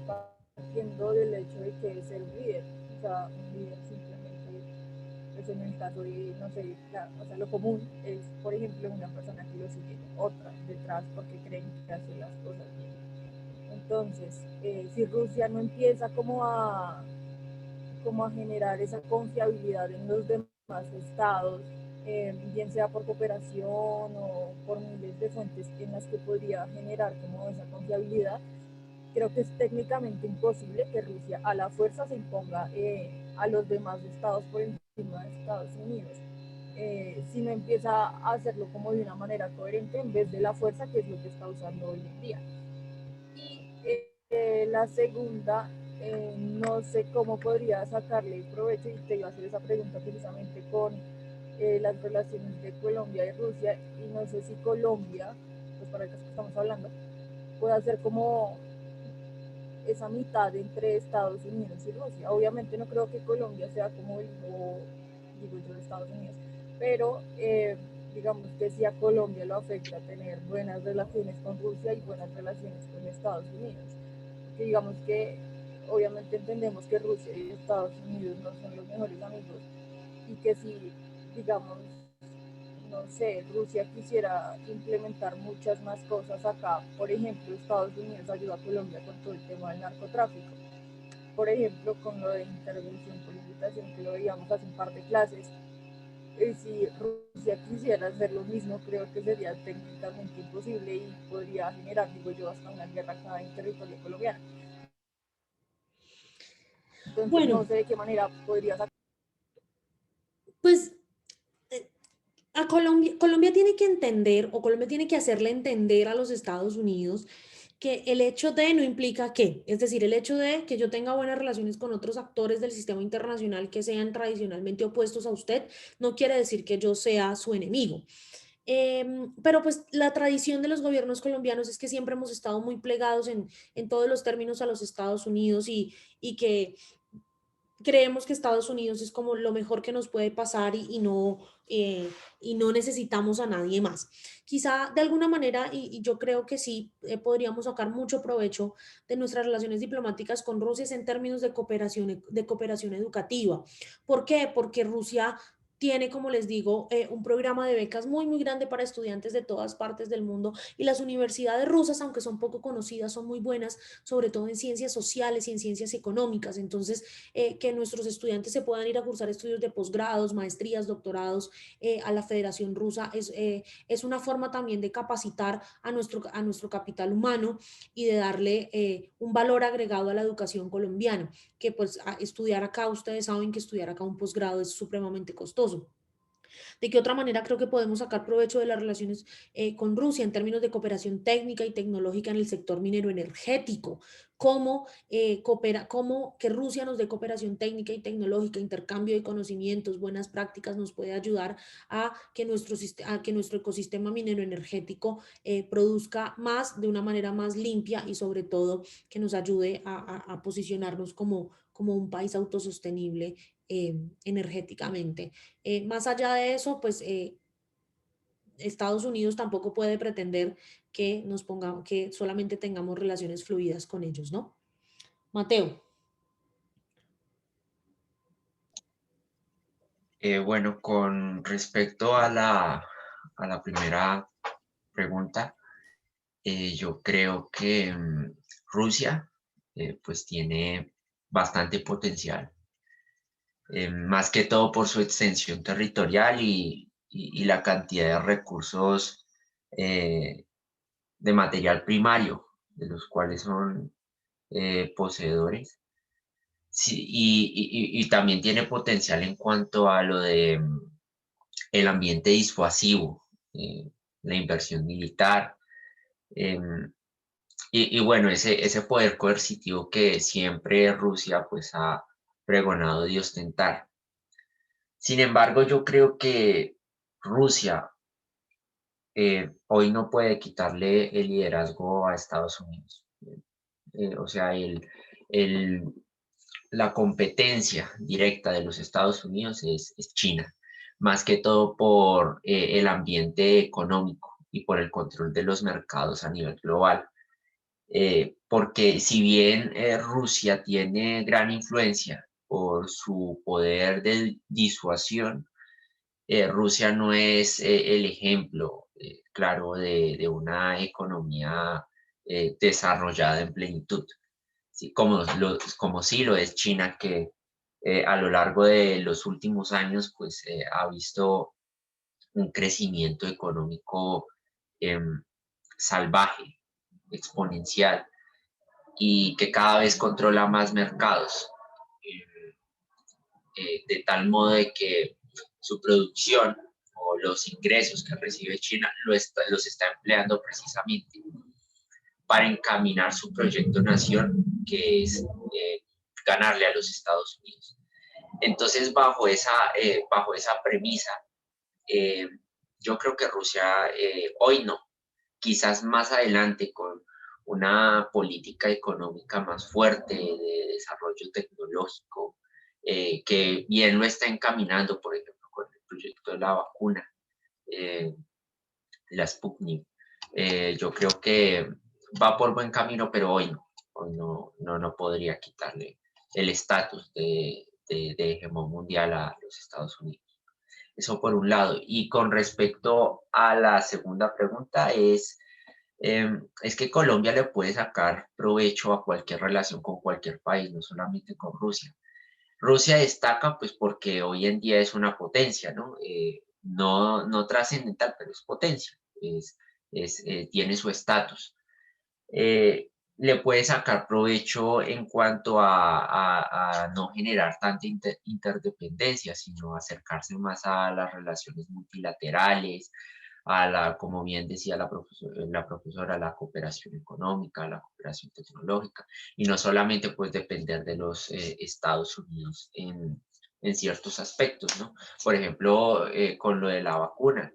Speaker 4: partiendo del hecho de que es ser un líder, o sea, un líder simplemente, pues en el caso de, no sé, o sea, lo común es, por ejemplo, una persona que lo sigue otra detrás porque creen que hace las cosas bien. Entonces, si Rusia no empieza como a generar esa confiabilidad en los demás estados, bien sea por cooperación o por miles de fuentes en las que podría generar como esa confiabilidad, creo que es técnicamente imposible que Rusia a la fuerza se imponga a los demás estados por encima de Estados Unidos. Si no empieza a hacerlo como de una manera coherente en vez de la fuerza, que es lo que está usando hoy en día. Y la segunda, no sé cómo podría sacarle provecho, y te iba a hacer esa pregunta precisamente con las relaciones de Colombia y Rusia, y no sé si Colombia, pues para el caso que estamos hablando, puede hacer como esa mitad entre Estados Unidos y Rusia. Obviamente no creo que Colombia sea como el hijo, digo yo, de Estados Unidos, pero digamos que si a Colombia lo afecta tener buenas relaciones con Rusia y buenas relaciones con Estados Unidos, que digamos que obviamente entendemos que Rusia y Estados Unidos no son los mejores amigos, y que si, digamos, no sé, Rusia quisiera implementar muchas más cosas acá, por ejemplo, Estados Unidos ayuda a Colombia con todo el tema del narcotráfico, por ejemplo, con lo de intervención por invitación, que lo veíamos hace un par de clases. Si Rusia quisiera hacer lo mismo, creo que sería técnicamente imposible y podría generar, digo yo, hasta una guerra acá en territorio colombiano. Entonces,
Speaker 1: Bueno,
Speaker 4: no sé de qué manera podría sacar.
Speaker 1: pues a Colombia tiene que entender, o Colombia tiene que hacerle entender a los Estados Unidos que el hecho de no implica que, es decir, el hecho de que yo tenga buenas relaciones con otros actores del sistema internacional que sean tradicionalmente opuestos a usted, no quiere decir que yo sea su enemigo. Pero pues la tradición de los gobiernos colombianos es que siempre hemos estado muy plegados en todos los términos a los Estados Unidos y que creemos que Estados Unidos es como lo mejor que nos puede pasar y no necesitamos a nadie más. Quizá de alguna manera, y yo creo que sí, podríamos sacar mucho provecho de nuestras relaciones diplomáticas con Rusia en términos de cooperación educativa. ¿Por qué? Porque Rusia tiene, como les digo, un programa de becas muy, muy grande para estudiantes de todas partes del mundo y las universidades rusas, aunque son poco conocidas, son muy buenas, sobre todo en ciencias sociales y en ciencias económicas. Entonces, que nuestros estudiantes se puedan ir a cursar estudios de posgrados, maestrías, doctorados a la Federación Rusa es una forma también de capacitar a nuestro capital humano y de darle un valor agregado a la educación colombiana, que pues estudiar acá, ustedes saben que estudiar acá un posgrado es supremamente costoso. ¿De qué otra manera creo que podemos sacar provecho de las relaciones con Rusia en términos de cooperación técnica y tecnológica en el sector minero energético? Cómo que Rusia nos dé cooperación técnica y tecnológica, intercambio de conocimientos, buenas prácticas, nos puede ayudar a que nuestro ecosistema minero energético produzca más de una manera más limpia y sobre todo que nos ayude a posicionarnos como un país autosostenible energéticamente. Más allá de eso, pues Estados Unidos tampoco puede pretender que solamente tengamos relaciones fluidas con ellos, ¿no? Mateo.
Speaker 7: Bueno, con respecto a la primera pregunta, yo creo que Rusia pues tiene bastante potencial, más que todo por su extensión territorial y la cantidad de recursos eh, de material primario, de los cuales son poseedores. Sí, y también tiene potencial en cuanto a lo de el ambiente disuasivo, la inversión militar, em, y bueno, ese poder coercitivo que siempre Rusia pues ha pregonado de ostentar. Sin embargo, yo creo que Rusia hoy no puede quitarle el liderazgo a Estados Unidos. O sea, el, la competencia directa de los Estados Unidos es China, más que todo por el ambiente económico y por el control de los mercados a nivel global. porque si bien Rusia tiene gran influencia por su poder de disuasión, Rusia no es el ejemplo claro de una economía desarrollada en plenitud, ¿sí? Como sí lo es China, que a lo largo de los últimos años pues, ha visto un crecimiento económico em, salvaje, exponencial, y que cada vez controla más mercados, de tal modo de que su producción o los ingresos que recibe China los está empleando precisamente para encaminar su proyecto nación, que es ganarle a los Estados Unidos. Entonces, bajo esa premisa, eh, yo creo que Rusia hoy no, quizás más adelante con una política económica más fuerte de desarrollo tecnológico, que bien lo está encaminando, por ejemplo, con el proyecto de la vacuna, eh, la Sputnik. Yo creo que va por buen camino, pero hoy no podría quitarle el estatus de hegemón mundial a los Estados Unidos. Eso por un lado. Y con respecto a la segunda pregunta es que Colombia le puede sacar provecho a cualquier relación con cualquier país, no solamente con Rusia. Rusia destaca pues porque hoy en día es una potencia, ¿no? No trascendental, pero es potencia, tiene su estatus. Le puede sacar provecho en cuanto a no generar tanta interdependencia, sino acercarse más a las relaciones multilaterales, como bien decía la profesora, la cooperación económica, la cooperación tecnológica, y no solamente pues depender de los Estados Unidos en ciertos aspectos, ¿no? Por ejemplo, con lo de la vacuna,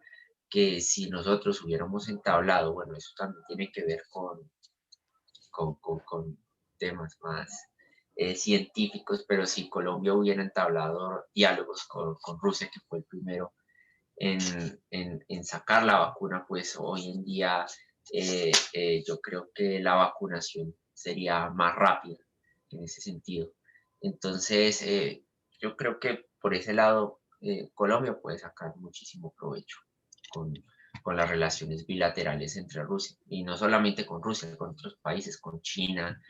Speaker 7: que si nosotros hubiéramos entablado, bueno, eso también tiene que ver con temas más científicos, pero si Colombia hubiera entablado diálogos con Rusia, que fue el primero en sacar la vacuna, pues hoy en día yo creo que la vacunación sería más rápida en ese sentido. Entonces, yo creo que por ese lado Colombia puede sacar muchísimo provecho con, con las relaciones bilaterales entre Rusia, y no solamente con Rusia, con otros países, con China,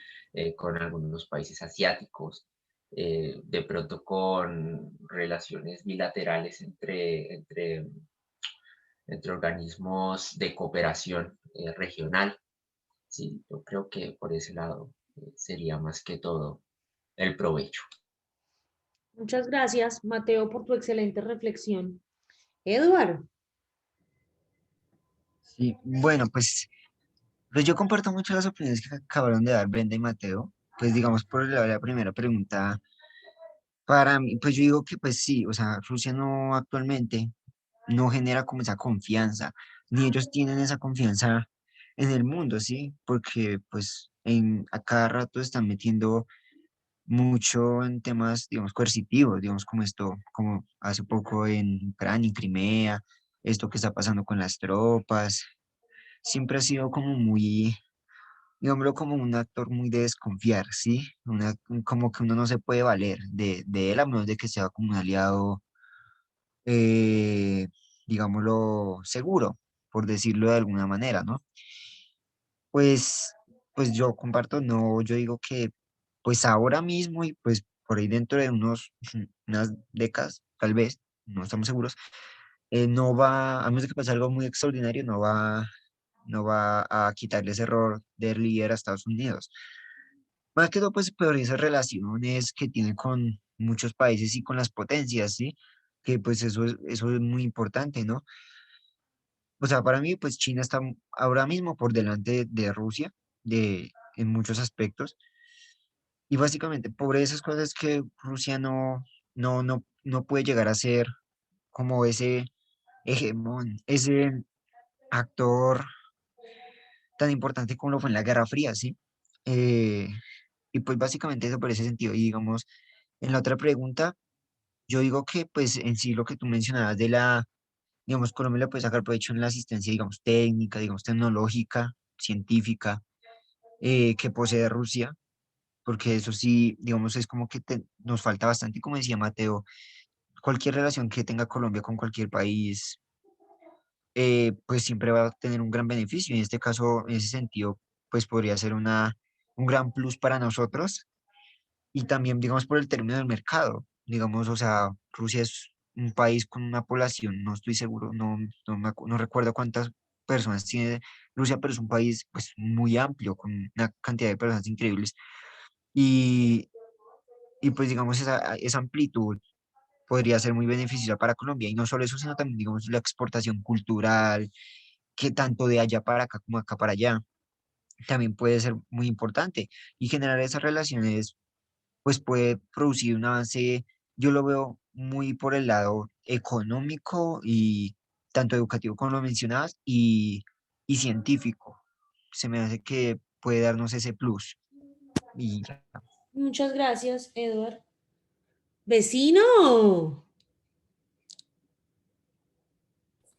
Speaker 7: con algunos países asiáticos, de pronto con relaciones bilaterales entre organismos de cooperación regional. Sí, yo creo que por ese lado sería más que todo el provecho.
Speaker 1: Muchas gracias, Mateo, por tu excelente reflexión. Eduardo,
Speaker 2: Sí, bueno, pues yo comparto mucho las opiniones que acabaron de dar Brenda y Mateo. Pues digamos por la primera pregunta, para mí, pues yo digo que pues sí, o sea, Rusia no actualmente no genera como esa confianza, ni ellos tienen esa confianza en el mundo, ¿sí? Porque pues a cada rato están metiendo mucho en temas, digamos, coercitivos, digamos, como esto, como hace poco en Ucrania, en Crimea, esto que está pasando con las tropas, siempre ha sido como muy, digámoslo, como un actor muy de desconfiar, ¿sí? Como que uno no se puede valer de él a menos de que sea como un aliado, eh, digámoslo, seguro, por decirlo de alguna manera, ¿no? Pues, pues yo comparto, no, yo digo que pues ahora mismo y pues por ahí dentro de unas décadas, tal vez, no estamos seguros, no va, a menos de que pase algo muy extraordinario, no va a quitarle ese error de líder a Estados Unidos. Más que todo, pues por esas relaciones que tiene con muchos países y con las potencias, ¿sí? Que pues eso es muy importante, ¿no? O sea, para mí, pues China está ahora mismo por delante de Rusia en muchos aspectos. Y básicamente por esas cosas que Rusia no puede llegar a ser como ese hegemón, ese actor tan importante como lo fue en la Guerra Fría, ¿sí? Eh, y pues básicamente eso por ese sentido. Y digamos, en la otra pregunta, yo digo que pues en sí lo que tú mencionabas digamos, Colombia le puede sacar provecho en la asistencia, digamos, técnica, digamos, tecnológica, científica, que posee Rusia, porque eso sí, digamos, es como que nos falta bastante, y como decía Mateo, cualquier relación que tenga Colombia con cualquier país, pues siempre va a tener un gran beneficio. Y en este caso, en ese sentido, pues podría ser un gran plus para nosotros. Y también, digamos, por el término del mercado. Digamos, o sea, Rusia es un país con una población, no estoy seguro, no recuerdo cuántas personas tiene Rusia, pero es un país pues muy amplio, con una cantidad de personas increíbles. Y, y pues digamos, esa amplitud podría ser muy beneficiosa para Colombia. Y no solo eso, sino también, digamos, la exportación cultural, que tanto de allá para acá como acá para allá, también puede ser muy importante. Y generar esas relaciones, pues puede producir un avance, yo lo veo muy por el lado económico y tanto educativo como lo mencionabas, y científico. Se me hace que puede darnos ese plus. Y ya.
Speaker 1: Muchas gracias, Edward. Vecino.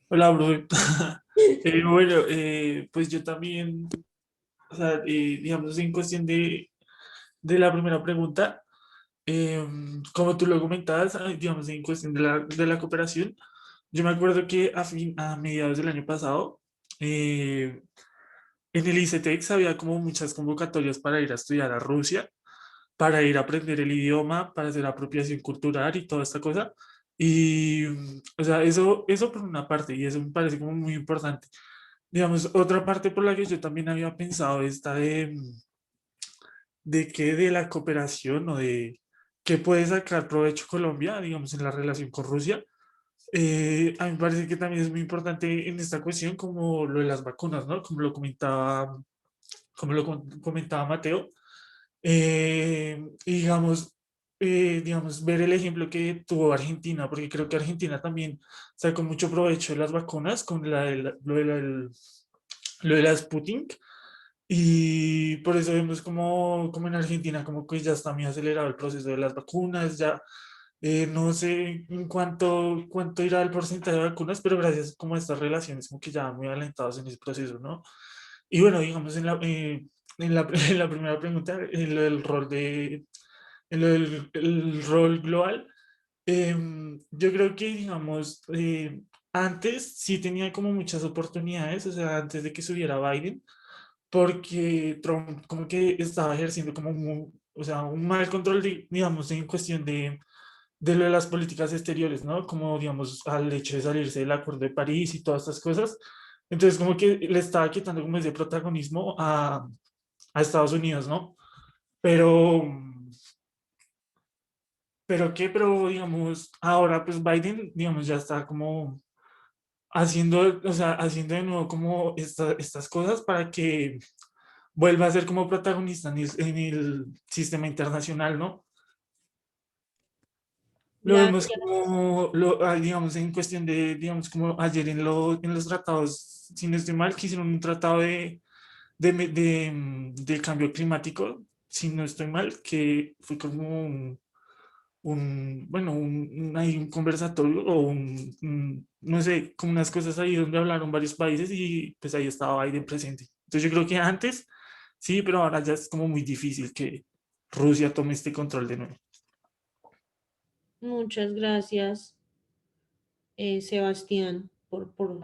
Speaker 8: Hola, bro. Bueno, pues yo también, o sea, digamos, en cuestión de la primera pregunta, como tú lo comentabas, digamos, en cuestión de la cooperación, yo me acuerdo que a mediados del año pasado, eh, en el ICETEX había como muchas convocatorias para ir a estudiar a Rusia, para ir a aprender el idioma, para hacer apropiación cultural y toda esta cosa. Y, o sea, eso por una parte, y eso me parece como muy importante. Digamos, otra parte por la que yo también había pensado esta de que de la cooperación o de que puede sacar provecho Colombia, digamos, en la relación con Rusia. A mí me parece que también es muy importante en esta cuestión como lo de las vacunas, ¿no? Como lo comentaba Mateo. Y digamos, ver el ejemplo que tuvo Argentina, porque creo que Argentina también sacó mucho provecho de las vacunas con lo de la Sputnik. Y por eso vemos como en Argentina, como que ya está muy acelerado el proceso de las vacunas, ya no sé en cuánto irá el porcentaje de vacunas, pero gracias como a estas relaciones, como que ya muy alentados en ese proceso, ¿no? Y bueno, digamos, en la primera pregunta, en lo del rol en lo del el rol global, yo creo que, digamos, antes sí tenía como muchas oportunidades, o sea, antes de que subiera Biden, porque Trump como que estaba ejerciendo como o sea, un mal control, digamos, en cuestión de lo de las políticas exteriores, ¿no? Como, digamos, al hecho de salirse del Acuerdo de París y todas estas cosas. Entonces, como que le estaba quitando como ese protagonismo a Estados Unidos, ¿no? Pero, pero, digamos, ahora pues Biden, digamos, ya está como haciendo, o sea, haciendo de nuevo como estas cosas para que vuelva a ser como protagonista en el sistema internacional, ¿no? Lo vemos
Speaker 1: Gracias.
Speaker 8: como, digamos, en cuestión de, digamos, como ayer en los tratados, si no estoy mal, que hicieron un tratado de cambio climático, si no estoy mal, que fue como bueno, hay un conversatorio o no sé, como unas cosas ahí donde hablaron varios países y pues ahí estaba Biden presente. Entonces yo creo que antes, sí, pero ahora ya es como muy difícil que Rusia tome este control de nuevo.
Speaker 1: Muchas gracias, Sebastián,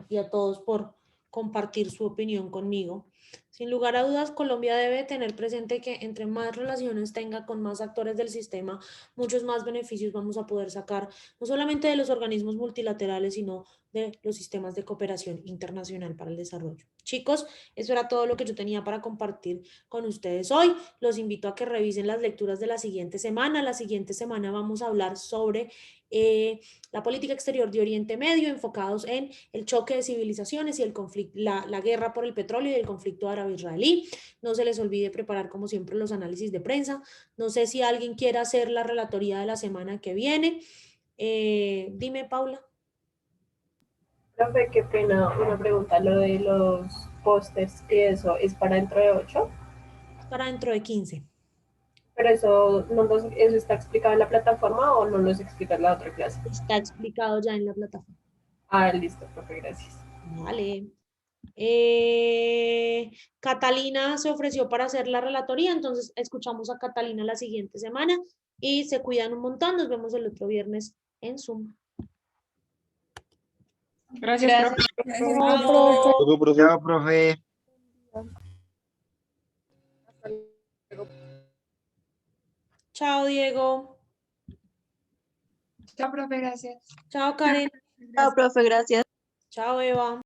Speaker 1: y a todos por compartir su opinión conmigo. Sin lugar a dudas, Colombia debe tener presente que entre más relaciones tenga con más actores del sistema, muchos más beneficios vamos a poder sacar, no solamente de los organismos multilaterales, sino de los sistemas de cooperación internacional para el desarrollo. Chicos, eso era todo lo que yo tenía para compartir con ustedes hoy. Los invito a que revisen las lecturas de la siguiente semana. La siguiente semana vamos a hablar sobre la política exterior de Oriente Medio, enfocados en el choque de civilizaciones y el conflicto, la guerra por el petróleo y el conflicto árabe-israelí. No se les olvide preparar, como siempre, los análisis de prensa. No sé si alguien quiere hacer la relatoría de la semana que viene. Dime, Paula.
Speaker 4: Profe, qué pena, una pregunta, lo de los pósters y eso, ¿es para dentro de 8?
Speaker 1: Para dentro de 15.
Speaker 4: Pero eso, ¿eso está explicado en la plataforma o no los explica en la otra clase?
Speaker 1: Está explicado ya en la plataforma.
Speaker 4: Ah, listo, profe, gracias.
Speaker 1: Vale. Catalina se ofreció para hacer la relatoría, entonces escuchamos a Catalina la siguiente semana y se cuidan un montón. Nos vemos el otro viernes en Zoom.
Speaker 9: Gracias, profe.
Speaker 1: Chao.
Speaker 2: Chao, profe.
Speaker 4: Hasta luego.
Speaker 1: Chao, Diego.
Speaker 9: Chao, profe, gracias.
Speaker 1: Chao, Karen.
Speaker 10: Chao, profe, gracias.
Speaker 1: Chao, Eva.